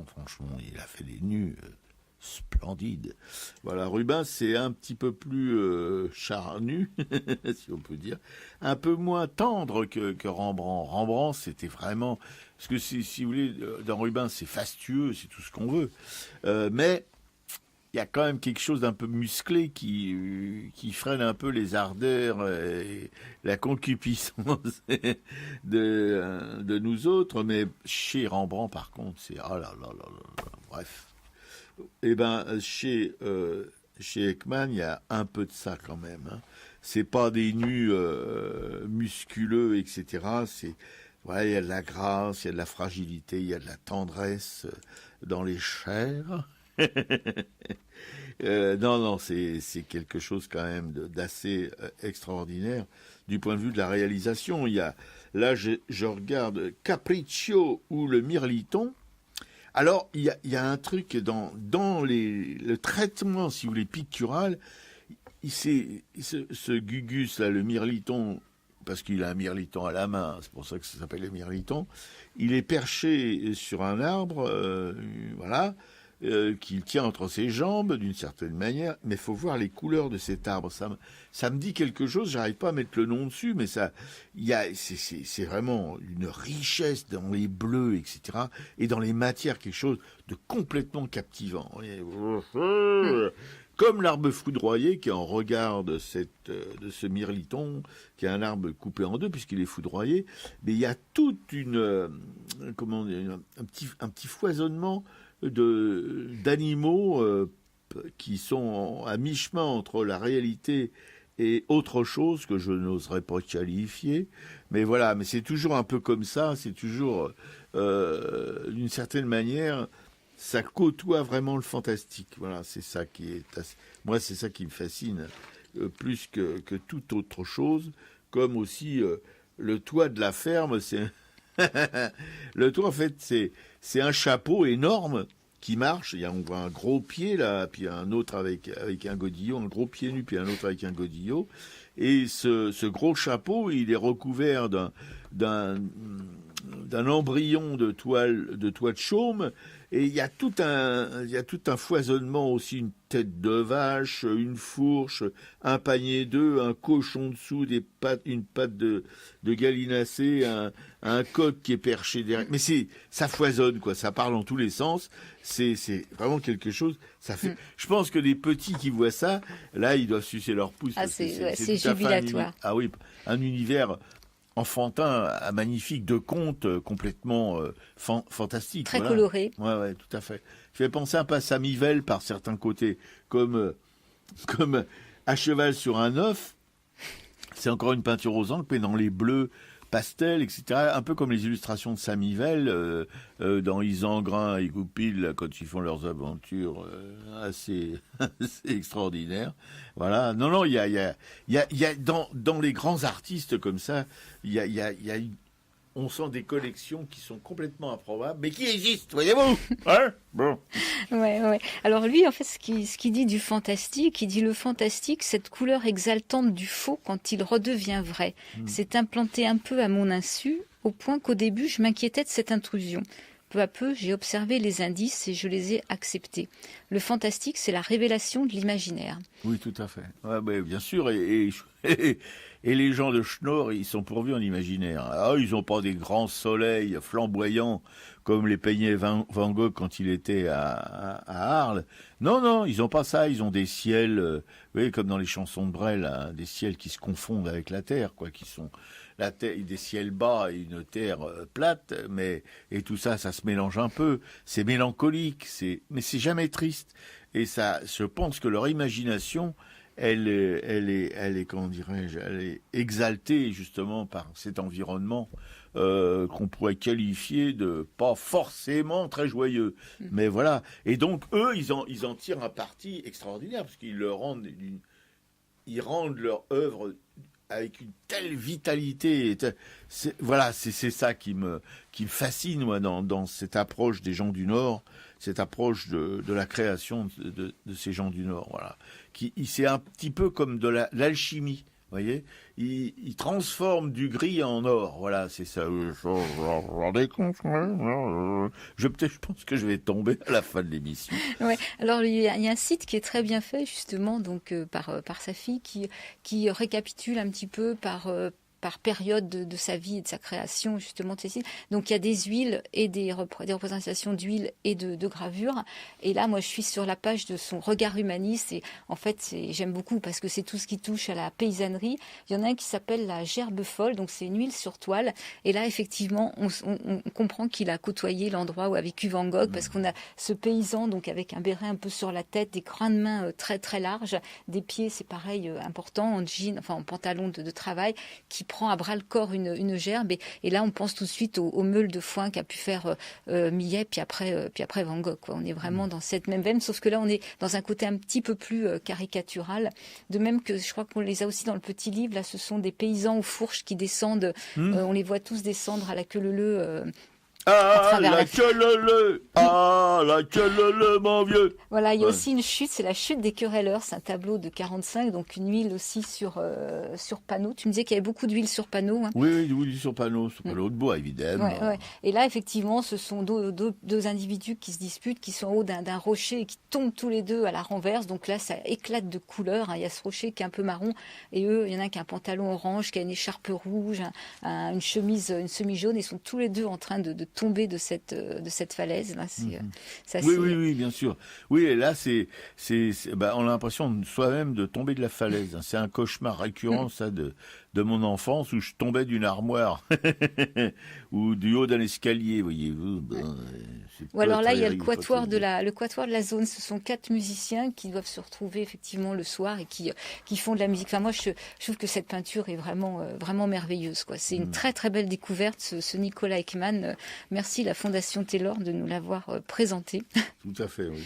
franchement, il a fait des nus splendides. Voilà, Rubens, c'est un petit peu plus charnu, si on peut dire, un peu moins tendre que Rembrandt. Rembrandt, c'était vraiment, parce que si vous voulez, dans Rubens, c'est fastueux, c'est tout ce qu'on veut, mais il y a quand même quelque chose d'un peu musclé qui freine un peu les ardeurs et la concupiscence de nous autres. Mais chez Rembrandt, par contre, c'est bref. Eh ben, chez Ekman, il y a un peu de ça quand même. C'est pas des nus musculeux, etc. Il y a de la grâce, il y a de la fragilité, il y a de la tendresse dans les chairs. Non, c'est quelque chose quand même d'assez extraordinaire du point de vue de la réalisation. Là, je regarde Capriccio ou le Mirliton. Alors, il y a un truc dans le traitement, si vous voulez, pictural. Ce Gugus, là, le Mirliton, parce qu'il a un mirliton à la main, c'est pour ça que ça s'appelle le Mirliton, il est perché sur un arbre, voilà, qu'il tient entre ses jambes d'une certaine manière, mais il faut voir les couleurs de cet arbre. Ça me dit quelque chose, j'arrive pas à mettre le nom dessus, mais c'est vraiment une richesse dans les bleus, etc., et dans les matières, quelque chose de complètement captivant. Comme l'arbre foudroyé qui est en regard de ce mirliton, qui est un arbre coupé en deux puisqu'il est foudroyé, mais il y a toute un petit foisonnement d'animaux qui sont à mi-chemin entre la réalité et autre chose que je n'oserais pas qualifier. Mais voilà, mais c'est toujours un peu comme ça, c'est toujours d'une certaine manière, ça côtoie vraiment le fantastique. Voilà, c'est ça moi, c'est ça qui me fascine plus que toute autre chose, comme aussi le toit de la ferme, le toit, en fait, c'est un chapeau énorme qui marche. On voit un gros pied, là, puis un autre avec un godillot, un gros pied nu, puis un autre avec un godillot. Et ce gros chapeau, il est recouvert d'un embryon de toit de chaume. Et il y a tout un foisonnement aussi, une tête de vache, une fourche, un panier d'œufs, un cochon dessous, une patte de gallinacé, un coq qui est perché derrière. Mais ça foisonne, quoi. Ça parle en tous les sens. C'est vraiment quelque chose. Ça fait. Je pense que les petits qui voient ça, là, ils doivent sucer leur pouce. Ah, c'est jubilatoire. Ah oui, un univers enfantin, magnifique, de contes complètement fantastiques. Très coloré. Ouais, tout à fait. Je fais penser un peu à Samivelle par certains côtés, comme à cheval sur un œuf. C'est encore une peinture aux encres, mais dans les bleus pastel, etc. Un peu comme les illustrations de Samivelle dans Isengrin et Goupil, quand ils font leurs aventures assez extraordinaires. Voilà. Non, il y a dans les grands artistes comme ça, on sent des collections qui sont complètement improbables, mais qui existent, voyez-vous. Hein, bon. Ouais. Alors lui, en fait, ce qu'il dit du fantastique, il dit le fantastique, cette couleur exaltante du faux quand il redevient vrai, s'est implanté un peu à mon insu, au point qu'au début, je m'inquiétais de cette intrusion. Peu à peu, j'ai observé les indices et je les ai acceptés. Le fantastique, c'est la révélation de l'imaginaire. Oui, tout à fait. Ouais, bien sûr, et les gens de Schnorr, ils sont pourvus en imaginaire. Ah, ils n'ont pas des grands soleils flamboyants comme les peignait Van Gogh quand il était à Arles. Non, ils n'ont pas ça. Ils ont des ciels, vous voyez, comme dans les chansons de Brel, hein, des ciels qui se confondent avec la terre, quoi, qui sont la terre, des ciels bas et une terre plate, et tout ça se mélange un peu. C'est mélancolique, mais c'est jamais triste. Et ça, je pense que leur imagination, elle est, comment dirais-je, elle est exaltée justement par cet environnement qu'on pourrait qualifier de pas forcément très joyeux. Mais voilà. Et donc eux, ils en tirent un parti extraordinaire parce qu'ils ils rendent leur œuvre avec une telle vitalité. C'est ça qui me fascine, moi, dans cette approche des gens du Nord, cette approche de la création de ces gens du Nord. Voilà. C'est un petit peu comme de l'alchimie. Vous voyez, il transforme du gris en or. Voilà, c'est ça. Je pense que je vais tomber à la fin de l'émission. Ouais. Alors il y a un site qui est très bien fait justement, donc par sa fille, qui récapitule un petit peu par période de sa vie et de sa création, justement, de ces sites. Donc, il y a des huiles et des représentations d'huile et de gravures. Et là, moi, je suis sur la page de son regard humaniste. Et en fait, j'aime beaucoup parce que c'est tout ce qui touche à la paysannerie. Il y en a un qui s'appelle la gerbe folle. Donc, c'est une huile sur toile. Et là, effectivement, on comprend qu'il a côtoyé l'endroit où a vécu Van Gogh parce qu'on a ce paysan, donc, avec un béret un peu sur la tête, des crins de main très, très larges, des pieds, c'est pareil, important, en jean, enfin, en pantalon de travail, qui prend à bras le corps une gerbe et là on pense tout de suite au meule de foin qu'a pu faire Millet puis après Van Gogh, quoi. On est vraiment dans cette même veine, sauf que là on est dans un côté un petit peu plus caricatural, de même que je crois qu'on les a aussi dans le petit livre. Là ce sont des paysans aux fourches qui descendent, on les voit tous descendre à la queue leu. La queue leu, mon vieux. Voilà, il y a aussi une chute, c'est la chute des querelleurs, c'est un tableau de 45, donc une huile aussi sur panneau. Tu me disais qu'il y avait beaucoup d'huile sur panneau. Hein. Oui, d'huile sur panneau de bois, évidemment. Ouais. Et là, effectivement, ce sont deux individus qui se disputent, qui sont en haut d'un rocher et qui tombent tous les deux à la renverse. Donc là, ça éclate de couleurs. Hein. Il y a ce rocher qui est un peu marron et eux, il y en a un qui a un pantalon orange, qui a une écharpe rouge, une chemise, une semi-jaune. Ils sont tous les deux en train de tomber de cette falaise. Là, c'est assez... Oui, bien sûr. Oui, et là, on a l'impression soi-même de tomber de la falaise. C'est un cauchemar récurrent, ça, de mon enfance, où je tombais d'une armoire ou du haut d'un escalier, voyez-vous. Ou alors là, il y a le quatuor de la zone. Ce sont 4 musiciens qui doivent se retrouver effectivement le soir et qui font de la musique. Enfin, moi, je trouve que cette peinture est vraiment, vraiment merveilleuse, quoi. C'est une très, très belle découverte, ce Nicolas Ekman. Merci, la Fondation Taylor, de nous l'avoir présenté. Tout à fait, oui.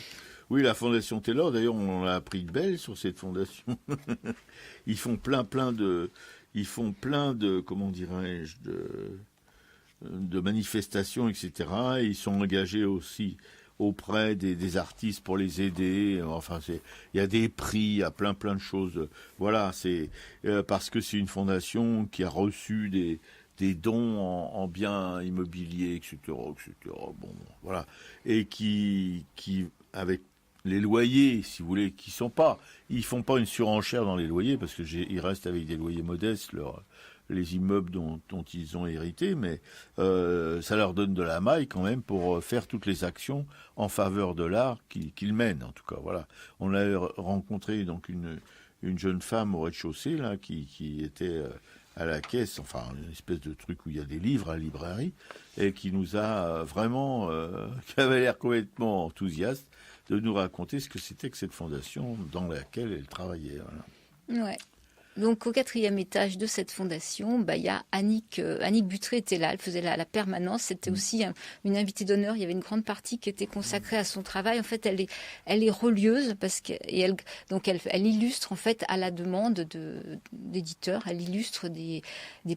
Oui, la Fondation Taylor, d'ailleurs, on a appris de belle sur cette fondation. Ils font plein de, comment dirais-je, de manifestations, etc. Et ils sont engagés aussi auprès des artistes pour les aider. Enfin, il y a des prix, il y a plein de choses. Voilà, c'est parce que c'est une fondation qui a reçu des dons en biens immobiliers, etc. Bon, voilà. Et qui avec les loyers, si vous voulez, ils font pas une surenchère dans les loyers parce que ils restent avec des loyers modestes, les immeubles dont ils ont hérité, mais ça leur donne de la maille quand même pour faire toutes les actions en faveur de l'art qu'ils mènent, en tout cas. Voilà. On a rencontré donc une jeune femme au rez-de-chaussée là qui était à la caisse, enfin une espèce de truc où il y a des livres à la librairie, et qui nous a vraiment, qui avait l'air complètement enthousiaste de nous raconter ce que c'était que cette fondation dans laquelle elle travaillait. Voilà. Ouais. Donc au 4e étage de cette fondation, il y a Annick Butré était là, elle faisait la permanence. C'était aussi une invitée d'honneur. Il y avait une grande partie qui était consacrée à son travail. En fait, elle est relieuse parce que elle illustre en fait à la demande d'éditeurs. Elle illustre des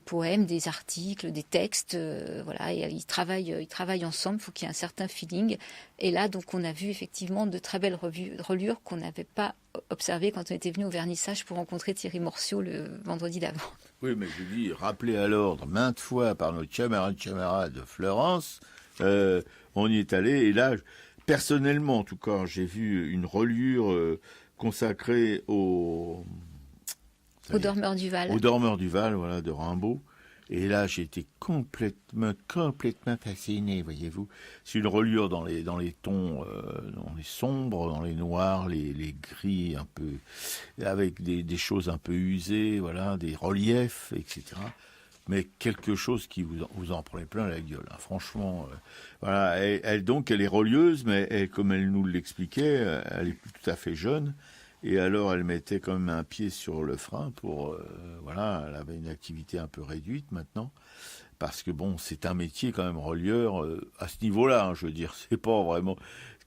poèmes, des articles, des textes, voilà. Et ils travaillent ensemble. Il faut qu'il y ait un certain feeling. Et là, donc, on a vu effectivement de très belles reliures qu'on n'avait pas observé quand on était venu au vernissage pour rencontrer Thierry Morciot le vendredi d'avant. Oui, mais je dis, rappelé à l'ordre maintes fois par notre camarade de Florence, on y est allé, et là, personnellement, en tout cas, j'ai vu une reliure consacrée au Dormeur du Val. Au Dormeur du Val, voilà, de Rimbaud. Et là, j'ai été complètement fasciné, voyez-vous. C'est une reliure dans les tons, dans les sombres, dans les noirs, les gris un peu, avec des choses un peu usées, voilà, des reliefs, etc. Mais quelque chose qui vous en prenez plein la gueule, hein. Franchement. Voilà, elle est relieuse, mais comme elle nous l'expliquait, elle est plus tout à fait jeune. Et alors, elle mettait quand même un pied sur le frein pour... voilà, elle avait une activité un peu réduite maintenant. Parce que bon, c'est un métier quand même relieur à ce niveau-là, hein, je veux dire. C'est pas vraiment...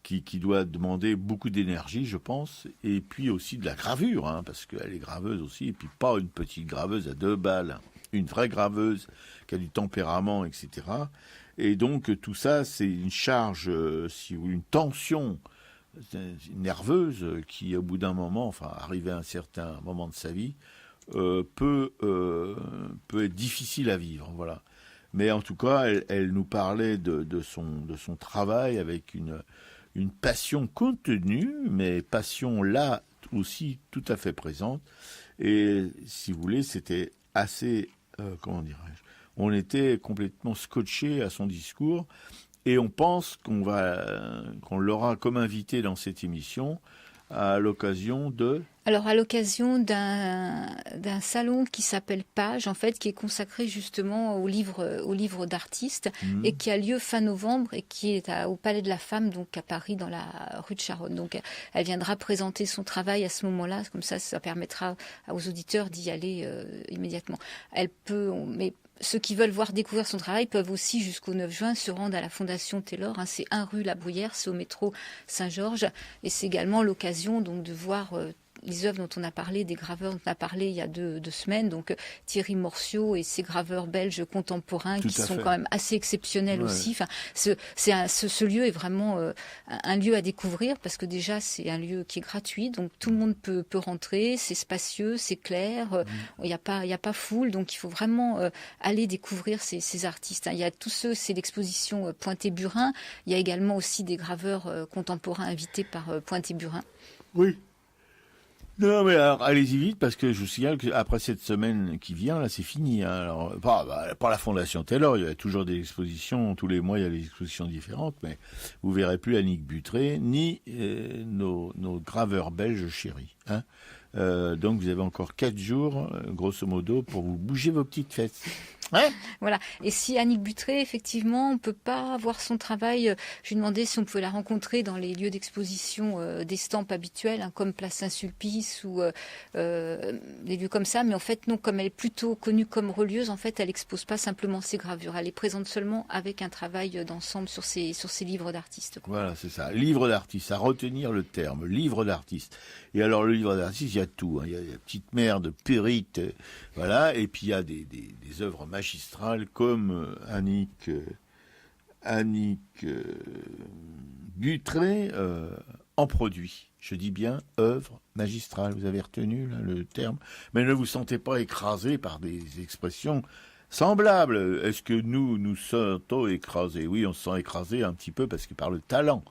Qui doit demander beaucoup d'énergie, je pense. Et puis aussi de la gravure, hein, parce qu'elle est graveuse aussi. Et puis pas une petite graveuse à 2 balles. Une vraie graveuse qui a du tempérament, etc. Et donc, tout ça, c'est une charge, si vous voulez, une tension nerveuse qui, au bout d'un moment, enfin, arrivé à un certain moment de sa vie, peut être difficile à vivre, voilà. Mais en tout cas, elle nous parlait de son travail avec une passion contenue, mais passion là aussi tout à fait présente. Et si vous voulez, c'était assez, comment dirais-je, on était complètement scotché à son discours. Et on pense qu'on l'aura comme invité dans cette émission à l'occasion de... Alors, à l'occasion d'un salon qui s'appelle Page, en fait, qui est consacré justement aux livres d'artistes et qui a lieu fin novembre et qui est au Palais de la Femme, donc à Paris, dans la rue de Charonne. Donc, elle viendra présenter son travail à ce moment-là. Comme ça permettra aux auditeurs d'y aller immédiatement. Mais ceux qui veulent découvrir son travail peuvent aussi, jusqu'au 9 juin, se rendre à la Fondation Taylor. Hein, c'est 1 rue La Bruyère, c'est au métro Saint-Georges. Et c'est également l'occasion donc de voir les œuvres dont on a parlé, des graveurs dont on a parlé il y a deux semaines. Donc Thierry Morciot et ses graveurs belges contemporains qui sont quand même assez exceptionnels aussi. Enfin, ce lieu est vraiment un lieu à découvrir parce que déjà, c'est un lieu qui est gratuit. Donc tout le monde peut rentrer. C'est spacieux, c'est clair. Il n'y a pas foule. Donc il faut vraiment aller découvrir ces artistes. Il y a tous ceux, c'est l'exposition Pointet-Burin. Il y a également aussi des graveurs contemporains invités par Pointet-Burin. Oui. Non, mais alors, allez-y vite, parce que je vous signale qu'après cette semaine qui vient, là, c'est fini. Hein. Alors, pas la Fondation Taylor, il y a toujours des expositions, tous les mois, il y a des expositions différentes, mais vous verrez plus Annick Butré, ni nos graveurs belges chéris. Hein. Donc, vous avez encore 4 jours, grosso modo, pour vous bouger vos petites fesses. Ouais. Voilà. Et si Annick Butré, effectivement, on peut pas voir son travail, je lui demandais si on pouvait la rencontrer dans les lieux d'exposition d'estampes habituels, hein, comme Place Saint-Sulpice ou des lieux comme ça. Mais en fait, non, comme elle est plutôt connue comme relieuse, en fait, elle expose pas simplement ses gravures. Elle est présente seulement avec un travail d'ensemble sur ses livres d'artistes. Voilà, c'est ça. Livre d'artiste, à retenir le terme, livre d'artiste. Et alors, le livre d'artiste, il y a tout. Hein. Il y a la petite mère de Périte, voilà, et puis il y a des œuvres magistrales comme Annick Butré en produit. Je dis bien œuvre magistrale. Vous avez retenu là, le terme. Mais ne vous sentez pas écrasé par des expressions semblables. Est-ce que nous sentons écrasés? Oui, on se sent écrasé un petit peu parce que par le talent.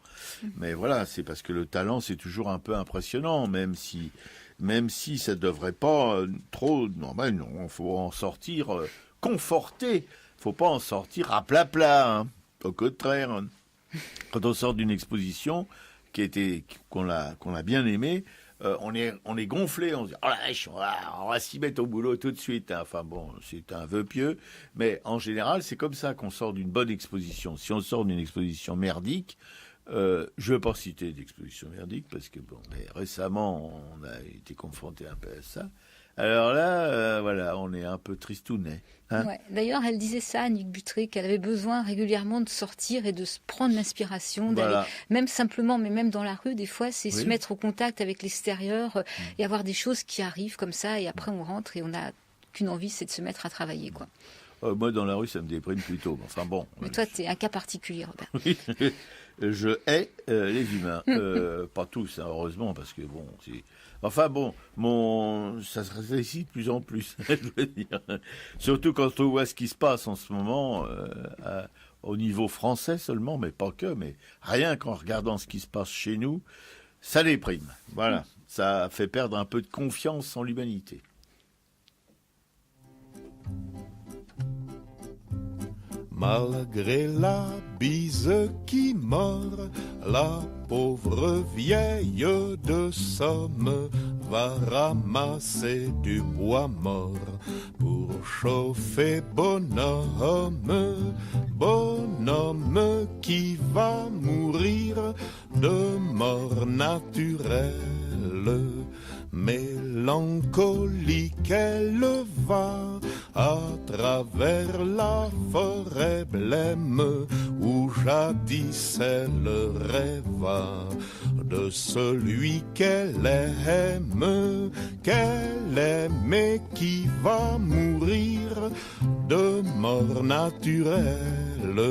Mais voilà, c'est parce que le talent, c'est toujours un peu impressionnant, même si ça devrait pas trop... Non, il faut en sortir conforté. Faut pas en sortir à plat, hein. Au contraire. Hein. Quand on sort d'une exposition qu'on a bien aimée, on est gonflé, on se dit oh la vache, on va s'y mettre au boulot tout de suite. Hein. Enfin bon, c'est un vœu pieux, mais en général, c'est comme ça qu'on sort d'une bonne exposition. Si on sort d'une exposition merdique, je ne vais pas citer d'exposition merdique parce que bon, mais récemment, on a été confronté un peu à ça. Alors là, voilà, on est un peu tristounet. Hein. Ouais. D'ailleurs, elle disait ça, Annick Butré, qu'elle avait besoin régulièrement de sortir et de se prendre l'inspiration, Voilà. d'aller, même simplement, mais même dans la rue, des fois, c'est Oui. se mettre au contact avec l'extérieur et avoir des choses qui arrivent comme ça, et après on rentre et on n'a qu'une envie, c'est de se mettre à travailler, quoi. Moi, dans la rue, ça me déprime plutôt. Enfin bon. Mais toi, t'es un cas particulier, Robert. Oui, je hais les humains. Pas tous, hein, heureusement, parce que bon, c'est... Enfin bon, ça se réussit de plus en plus, je veux dire. Surtout quand on voit ce qui se passe en ce moment, au niveau français seulement, mais pas que, mais rien qu'en regardant ce qui se passe chez nous, ça déprime. Voilà, ça fait perdre un peu de confiance en l'humanité. Malgré la bise qui mord, la pauvre vieille de Somme va ramasser du bois mort pour chauffer bonhomme, bonhomme qui va mourir de mort naturelle. Mélancolique, elle va à travers la forêt blême où jadis elle rêva de celui qu'elle aime et qui va mourir de mort naturelle.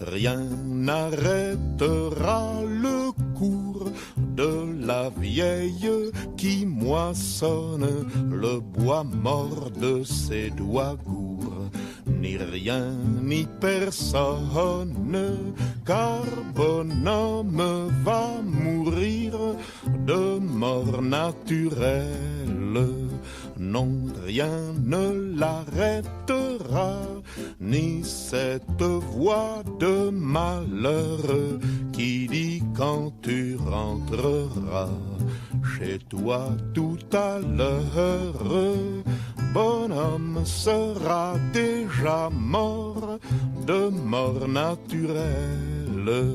Rien n'arrêtera le cours de la vieille qui moissonne le bois mort de ses doigts gourds. Ni rien ni personne, car bonhomme va mourir de mort naturelle. Non, rien ne l'arrêtera, ni cette voix de malheur qui dit quand tu rentreras chez toi tout à l'heure, bonhomme sera déjà mort de mort naturelle.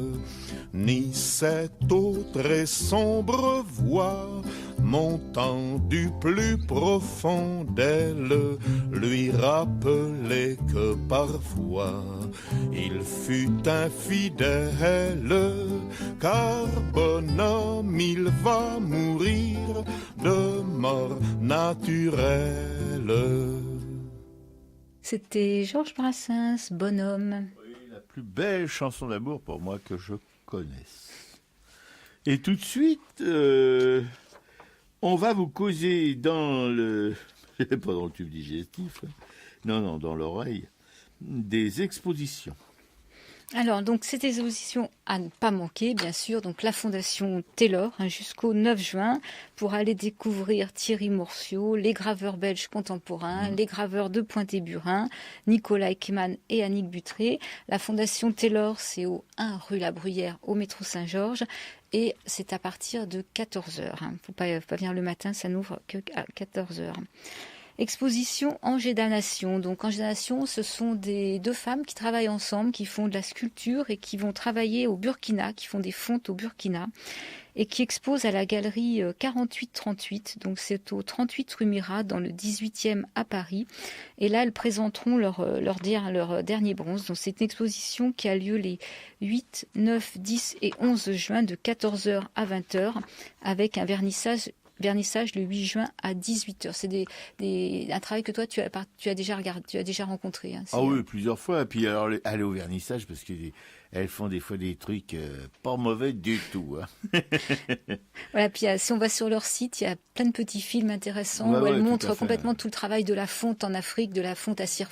Ni cette autre et sombre voix montant du plus profond d'elle lui rappelait que parfois il fut infidèle, car bonhomme il va mourir de mort naturelle. C'était Georges Brassens, Bonhomme. Oui, la plus belle chanson d'amour pour moi que je connaisse. Et tout de suite, on va vous causer dans le... pas dans le tube digestif, hein. Non, dans l'oreille, des expositions. Alors, donc, cette exposition à ne pas manquer, bien sûr, donc la Fondation Taylor, jusqu'au 9 juin, pour aller découvrir Thierry Morciot, les graveurs belges contemporains, les graveurs de Pointé-Burin, Nicolas Ekman et Annick Butré. La Fondation Taylor, c'est au 1 rue La Bruyère, au métro Saint-Georges, et c'est à partir de 14h. Faut pas venir le matin, ça n'ouvre que à 14h. Exposition Angers Damnation. Donc Angers Damnation, ce sont deux femmes qui travaillent ensemble, qui font de la sculpture et qui vont travailler au Burkina, qui font des fontes au Burkina et qui exposent à la galerie 4838. Donc c'est au 38 rue Mirat, dans le 18e à Paris. Et là, elles présenteront leur dernier bronze. Donc c'est une exposition qui a lieu les 8, 9, 10 et 11 juin de 14h à 20h avec un vernissage le 8 juin à 18h. C'est un travail que toi, tu as déjà regardé, tu as déjà rencontré. Hein. Ah oui, plusieurs fois. Et puis alors, aller au vernissage, parce qu'elles font des fois des trucs pas mauvais du tout. Hein. Voilà, puis si on va sur leur site, il y a plein de petits films intéressants où elles montrent complètement tout le travail de la fonte en Afrique, de la fonte à cire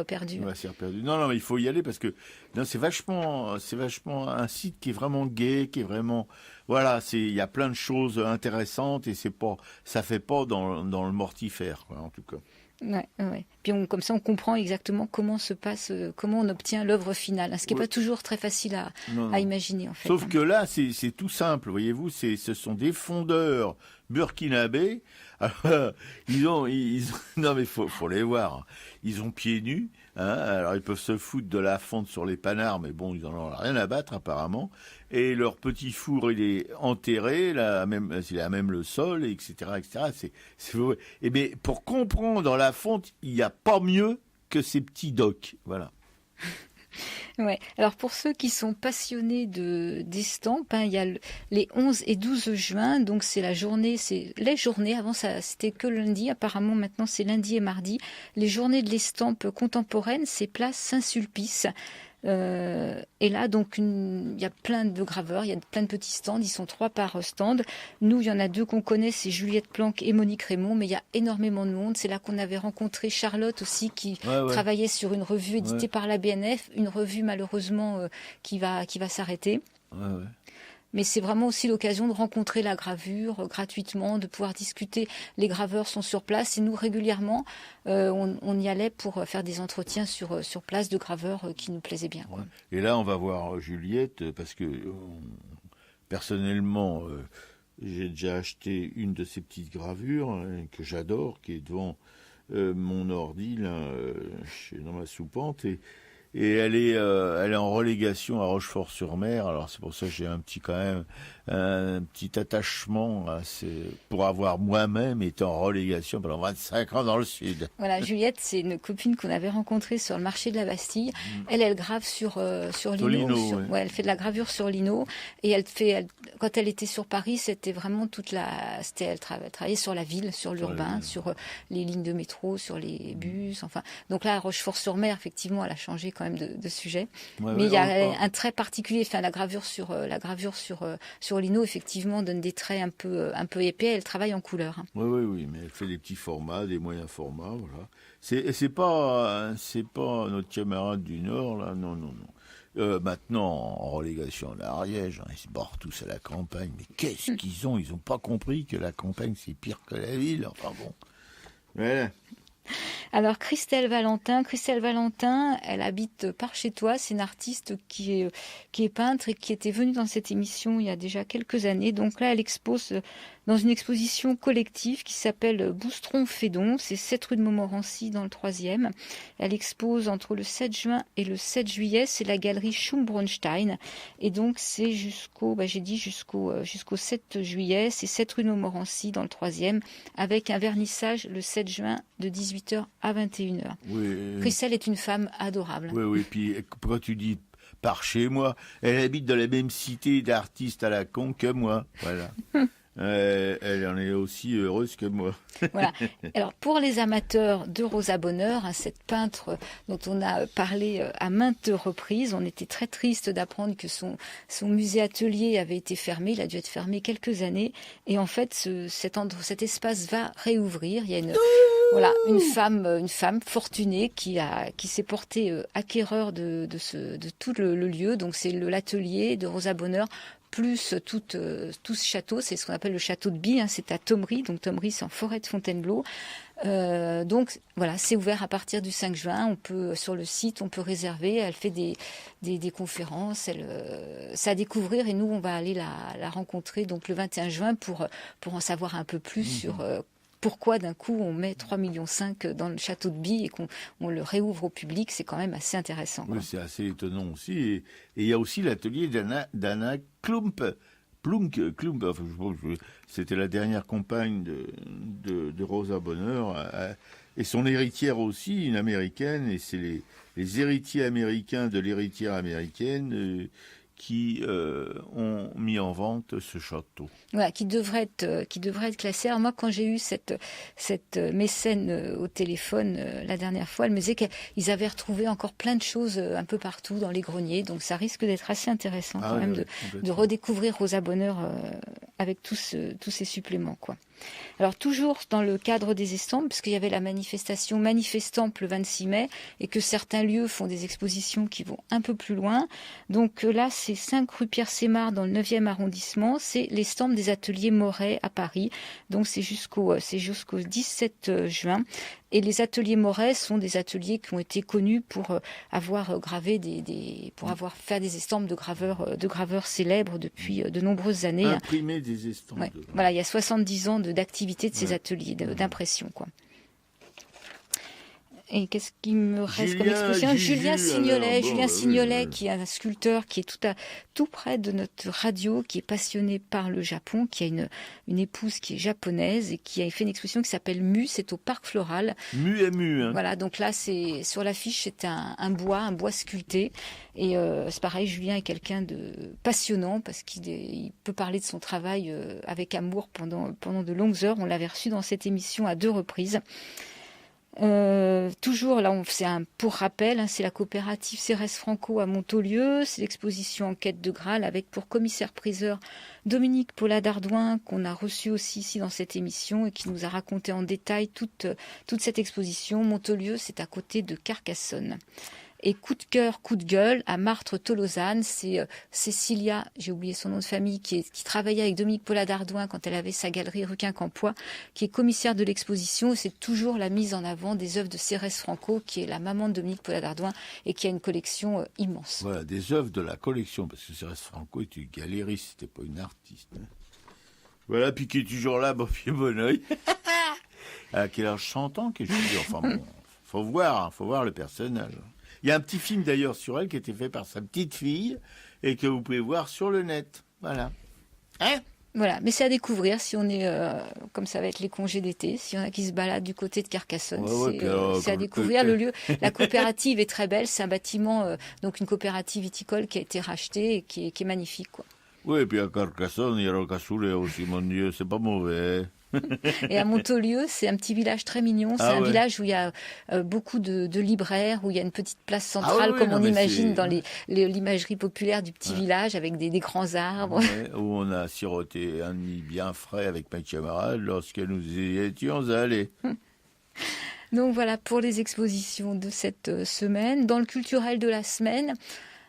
perdue. Ouais, cire perdue. Non, mais il faut y aller parce que c'est vachement un site qui est vraiment gai, qui est vraiment... Voilà, il y a plein de choses intéressantes et ça fait pas dans le mortifère, quoi, en tout cas. Ouais. Puis comme ça, on comprend exactement comment on obtient l'œuvre finale, ce qui n'est pas toujours très facile à imaginer en fait. Sauf que là, c'est tout simple, voyez-vous, ce sont des fondeurs burkinabés. Non mais faut les voir. Ils ont pieds nus, hein, alors ils peuvent se foutre de la fonte sur les panards, mais bon, ils en ont rien à battre apparemment. Et leur petit four, il est enterré, il a même le sol, etc., etc. Et bien, pour comprendre la fonte, il n'y a pas mieux que ces petits docks, voilà. Ouais. Alors pour ceux qui sont passionnés d'estampes, il y a les 11 et 12 juin, donc c'est les journées, avant ça c'était que lundi, apparemment maintenant c'est lundi et mardi, les journées de l'estampe contemporaine, c'est place Saint-Sulpice. Et là, donc, il y a plein de graveurs, il y a plein de petits stands, ils sont 3 par stand. Nous, il y en a 2 qu'on connaît, c'est Juliette Planck et Monique Raymond, mais il y a énormément de monde. C'est là qu'on avait rencontré Charlotte aussi, qui travaillait sur une revue éditée par la BNF, une revue malheureusement qui va s'arrêter. Ouais. Mais c'est vraiment aussi l'occasion de rencontrer la gravure gratuitement, de pouvoir discuter. Les graveurs sont sur place et nous, régulièrement, on y allait pour faire des entretiens sur place de graveurs qui nous plaisaient bien. Ouais. Et là, on va voir Juliette, parce que personnellement, j'ai déjà acheté une de ces petites gravures que j'adore, qui est devant mon ordi, là, dans ma soupente, et elle est en relégation à Rochefort-sur-Mer. Alors c'est pour ça que j'ai un petit attachement pour avoir moi-même été en relégation pendant 25 ans dans le Sud. Voilà, Juliette, c'est une copine qu'on avait rencontrée sur le marché de la Bastille. Elle grave sur lino. Elle fait de la gravure sur lino. Et quand elle était sur Paris, c'était vraiment elle travaillait sur la ville, sur l'urbain, sur les lignes de métro, sur les bus. Enfin, donc là, à Rochefort-sur-Mer, effectivement, elle a changé quand même de sujet. Mais il y a un trait particulier. Enfin, la gravure sur lino, effectivement, donne des traits un peu épais. Elle travaille en couleur. Oui, mais elle fait des petits formats, des moyens formats, voilà. C'est pas notre camarade du Nord, là, non. Maintenant, en relégation à Ariège, ils se barrent tous à la campagne. Mais qu'est-ce qu'ils ont ? Ils n'ont pas compris que la campagne, c'est pire que la ville. Enfin bon. Voilà. Alors Christelle Valentin, elle habite par chez toi. C'est une artiste qui est peintre et qui était venue dans cette émission il y a déjà quelques années. Donc là, elle expose dans une exposition collective qui s'appelle Boustron-Fédon. C'est 7 rue de Montmorency dans le 3e. Elle expose entre le 7 juin et le 7 juillet. C'est la galerie Schum-Bronstein. Et donc c'est jusqu'au 7 juillet. C'est 7 rue de Montmorency dans le 3e avec un vernissage le 7 juin de 18h à 21h. Oui. Christelle est une femme adorable. Oui, puis pourquoi tu dis par chez moi ? Elle habite dans la même cité d'artistes à la con que moi, voilà. Elle en est aussi heureuse que moi. Voilà. Alors pour les amateurs de Rosa Bonheur, cette peintre dont on a parlé à maintes reprises, on était très triste d'apprendre que son musée atelier avait été fermé. Il a dû être fermé quelques années. Et en fait, cet espace va réouvrir. Il y a une femme fortunée qui s'est portée acquéreur de tout le lieu. Donc c'est l'atelier de Rosa Bonheur, plus tout ce château, c'est ce qu'on appelle le château de Bie, c'est à Thomery, donc Thomery c'est en forêt de Fontainebleau. Donc voilà, c'est ouvert à partir du 5 juin, sur le site, on peut réserver, elle fait des conférences, c'est à découvrir et nous on va aller la rencontrer donc le 21 juin pour en savoir un peu plus sur pourquoi d'un coup on met 3,5 millions dans le château de Bie et qu'on le réouvre au public, c'est quand même assez intéressant. Oui, c'est assez étonnant aussi. Et il y a aussi l'atelier d'Anna Klump. Enfin, c'était la dernière compagne de Rosa Bonheur. Et son héritière aussi, une américaine. Et c'est les héritiers américains de l'héritière américaine qui ont mis en vente ce château. Voilà, qui devrait être classé. Alors moi, quand j'ai eu cette mécène au téléphone la dernière fois, elle me disait qu'ils avaient retrouvé encore plein de choses un peu partout dans les greniers. Donc ça risque d'être assez intéressant de redécouvrir Rosa Bonheur avec tous ces suppléments, quoi. Alors toujours dans le cadre des estampes, parce qu'il y avait la manifestation Manifestamp le 26 mai, et que certains lieux font des expositions qui vont un peu plus loin. Donc là, c'est 5 rue Pierre-Sémard dans le 9e arrondissement, c'est l'estampe des ateliers Moret à Paris. Donc c'est jusqu'au 17 juin. Et les ateliers Moret sont des ateliers qui ont été connus pour avoir gravé pour avoir fait des estampes de graveurs célèbres depuis de nombreuses années. Imprimer des estampes. Ouais. Voilà, il y a 70 ans d'activité de ces ateliers d'impression, quoi. Et qu'est-ce qui me reste comme exposition ? Julien Signolet, qui est un sculpteur qui est tout près de notre radio, qui est passionné par le Japon, qui a une épouse qui est japonaise et qui a fait une exposition qui s'appelle Mu, c'est au Parc Floral. Mu. Hein. Voilà, donc là, c'est sur l'affiche, c'est un bois sculpté. Et c'est pareil, Julien est quelqu'un de passionnant parce qu'il peut parler de son travail avec amour pendant de longues heures. On l'avait reçu dans cette émission à 2 reprises. Toujours là, c'est pour rappel, c'est la coopérative Cérès Franco à Montaulieu, c'est l'exposition Enquête de Graal avec pour commissaire-priseur Dominique Paula-Dardouin, qu'on a reçu aussi ici dans cette émission et qui nous a raconté en détail toute cette exposition. Montaulieu, c'est à côté de Carcassonne. Et coup de cœur, coup de gueule, à Martre-Tolosane, c'est Cécilia, j'ai oublié son nom de famille, qui travaillait avec Dominique Paula-Dardouin quand elle avait sa galerie rue Quincampoix, qui est commissaire de l'exposition. C'est toujours la mise en avant des œuvres de Cérès Franco, qui est la maman de Dominique Paula-Dardouin et qui a une collection immense. Voilà, des œuvres de la collection, parce que Cérès Franco était une galériste, c'était pas une artiste. Voilà, puis qui est toujours là, bon pied, bon oeil. À quel âge 100 ans, quelque chose. Enfin bon, faut voir le personnage. Il y a un petit film d'ailleurs sur elle qui a été fait par sa petite fille et que vous pouvez voir sur le net. Voilà. Voilà, mais c'est à découvrir si on est, comme ça va être les congés d'été, s'il y en a qui se baladent du côté de Carcassonne, c'est à découvrir. Le lieu, la coopérative est très belle, c'est un bâtiment, donc une coopérative viticole qui a été rachetée et qui est magnifique, quoi. Oui, et puis à Carcassonne, il y a Rocassoulé aussi, mon Dieu, c'est pas mauvais. Et à Montaulieu, c'est un petit village très mignon. C'est un village où il y a beaucoup de libraires, où il y a une petite place centrale, comme on imagine dans l'imagerie populaire du petit village, avec des grands arbres. Ouais, où on a siroté un nid bien frais avec ma camarade lorsque nous y étions allés. Donc voilà pour les expositions de cette semaine. Dans le culturel de la semaine,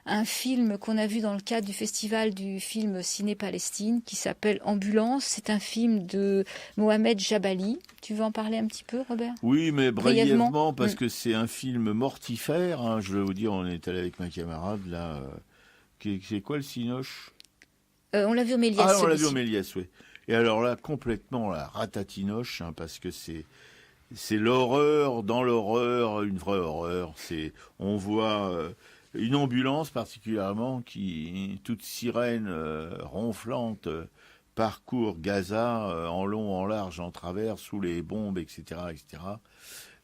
un film qu'on a vu dans le cadre du festival du film Ciné-Palestine qui s'appelle Ambulance. C'est un film de Mohamed Jabali. Tu veux en parler un petit peu, Robert ? Oui, mais brièvement, parce que c'est un film mortifère. Hein, je vais vous dire, on est allé avec ma camarade, là. C'est quoi le cinoche ? On l'a vu au Méliès. Ah, on l'a vu au Méliès, oui. Et alors là, complètement la ratatinoche, hein, parce que c'est l'horreur dans l'horreur, une vraie horreur. On voit... une ambulance particulièrement qui, toute sirène ronflante, parcourt Gaza en long, en large, en travers, sous les bombes, etc. etc.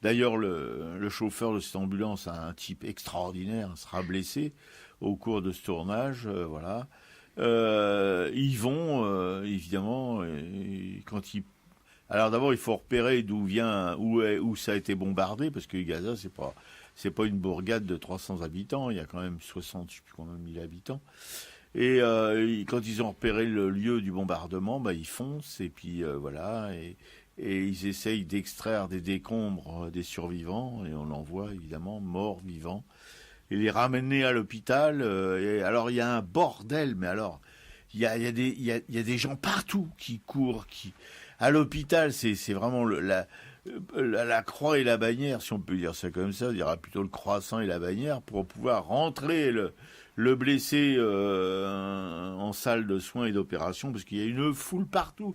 D'ailleurs, le chauffeur de cette ambulance, un type extraordinaire, sera blessé au cours de ce tournage. Voilà. Ils vont, évidemment, quand ils... Alors d'abord, il faut repérer où ça a été bombardé, parce que Gaza, c'est pas une bourgade de 300 habitants, il y a quand même 60, je sais plus combien, 1000 habitants. Et quand ils ont repéré le lieu du bombardement, ils foncent, et puis voilà, et ils essayent d'extraire des décombres des survivants, et on en voit évidemment morts, vivants, et les ramener à l'hôpital. Et alors il y a un bordel, mais alors il y a des gens partout qui courent, à l'hôpital, c'est vraiment la croix et la bannière, si on peut dire ça comme ça, on dira plutôt le croissant et la bannière, pour pouvoir rentrer le blessé en salle de soins et d'opération, parce qu'il y a une foule partout.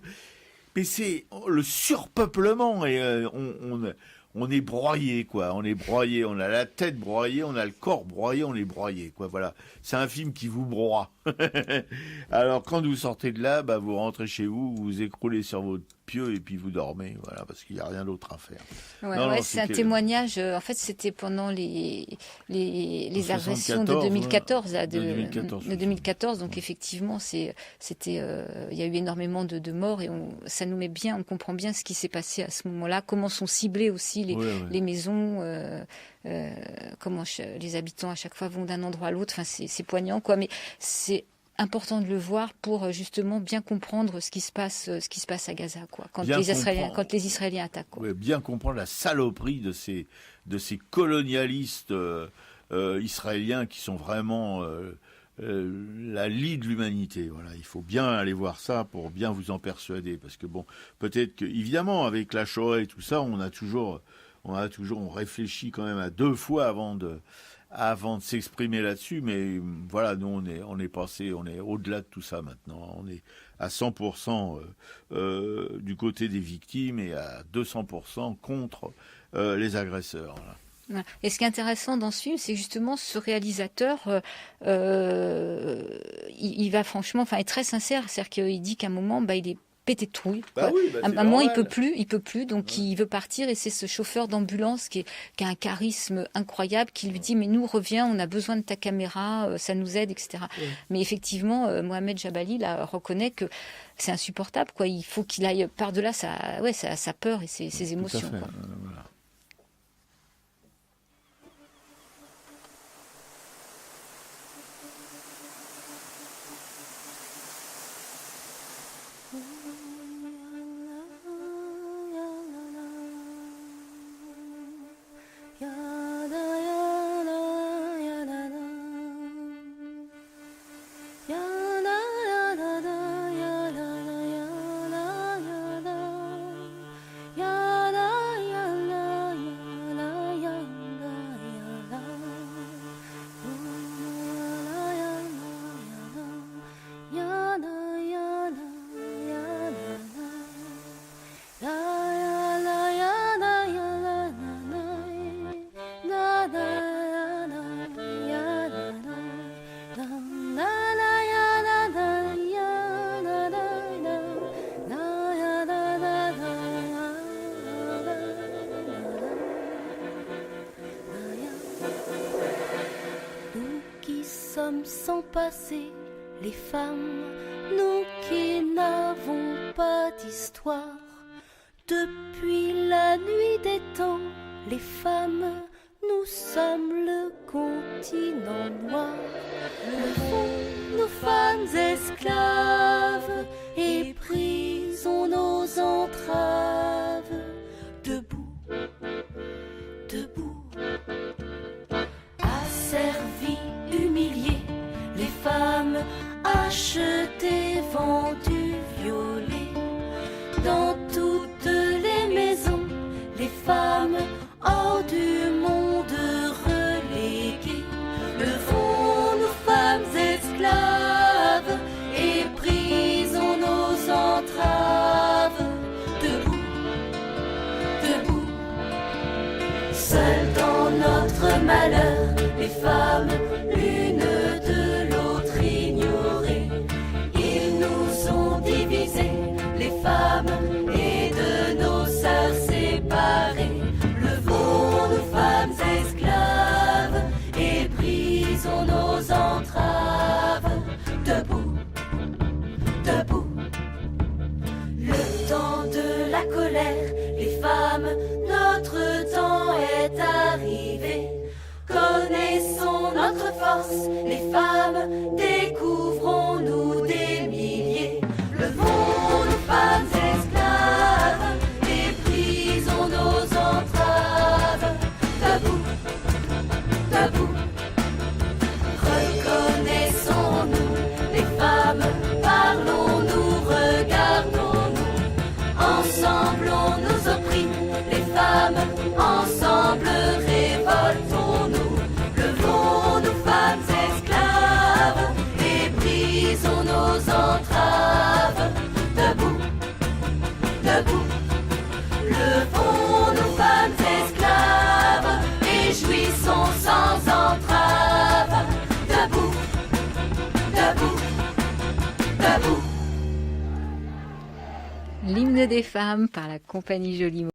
Mais c'est le surpeuplement, et on est broyé, quoi. On est broyé, on a la tête broyée, on a le corps broyé, on est broyé, quoi. Voilà. C'est un film qui vous broie. Alors, quand vous sortez de là, vous rentrez chez vous, vous vous écroulez sur votre pieu et puis vous dormez, voilà, parce qu'il n'y a rien d'autre à faire. C'est un témoignage. En fait, c'était pendant les agressions de 2014, de 2014. Donc effectivement, il y a eu énormément de morts, et ça nous met bien, on comprend bien ce qui s'est passé à ce moment-là, comment sont ciblées aussi les maisons, comment les habitants à chaque fois vont d'un endroit à l'autre. Enfin, c'est poignant, quoi. Mais c'est important de le voir pour justement bien comprendre ce qui se passe à Gaza, quoi. Quand Bien les Israéliens comprendre. attaquent, quoi. Ouais, bien comprendre la saloperie de ces colonialistes israéliens qui sont vraiment la lie de l'humanité. Voilà, il faut bien aller voir ça pour bien vous en persuader, parce que bon, peut-être que évidemment avec la Shoah et tout ça, on réfléchit quand même à 2 fois avant de s'exprimer là-dessus, mais voilà, nous on est au-delà de tout ça maintenant. On est à 100% du côté des victimes et à 200% contre les agresseurs. Voilà. Et ce qui est intéressant dans ce film, c'est justement ce réalisateur, il va franchement, est très sincère, c'est-à-dire qu'il dit qu'à un moment, il est pété de trouille. Bah oui, à un moment, il peut plus, donc il veut partir, et c'est ce chauffeur d'ambulance qui a un charisme incroyable, qui lui dit, mais nous, reviens, on a besoin de ta caméra, ça nous aide, etc. Oui. Mais effectivement, Mohamed Jabali là, reconnaît que c'est insupportable, quoi. Il faut qu'il aille par-delà sa peur et ses émotions. Tout à fait, quoi. Voilà. Sans passer les femmes, nous qui n'avons pas d'histoire. Depuis la nuit des temps, les femmes, nous sommes le continent noir. Le fond, nos femmes esclaves, et prisons nos entraves. Debout, debout, asservis, humiliés, les femmes achetées, vendues, violées. Dans toutes les maisons, les femmes hors du monde reléguées. Levons nos femmes esclaves et brisons nos entraves. Debout, debout, seules dans notre malheur, les femmes, l'une de l'autre ignorées. Ils nous ont divisés, les femmes, et de nos sœurs séparées. Levons nos femmes esclaves et brisons nos entraves. Debout, debout, le temps de la colère, les femmes, notre temps est arrivé. Connaissons notre force, les femmes, découvrons-nous des milliers. Levons nos femmes esclaves et brisons nos entraves. Debout, debout, reconnaissons-nous, les femmes, parlons-nous, regardons-nous. Ensemble on nous opprime, les femmes, ensemble révoltons-nous. Levons nos femmes esclaves et brisons nos entraves. Debout, debout, levons nos femmes esclaves et jouissons sans entrave. Debout, debout, debout. L'hymne des femmes par la compagnie Joliment.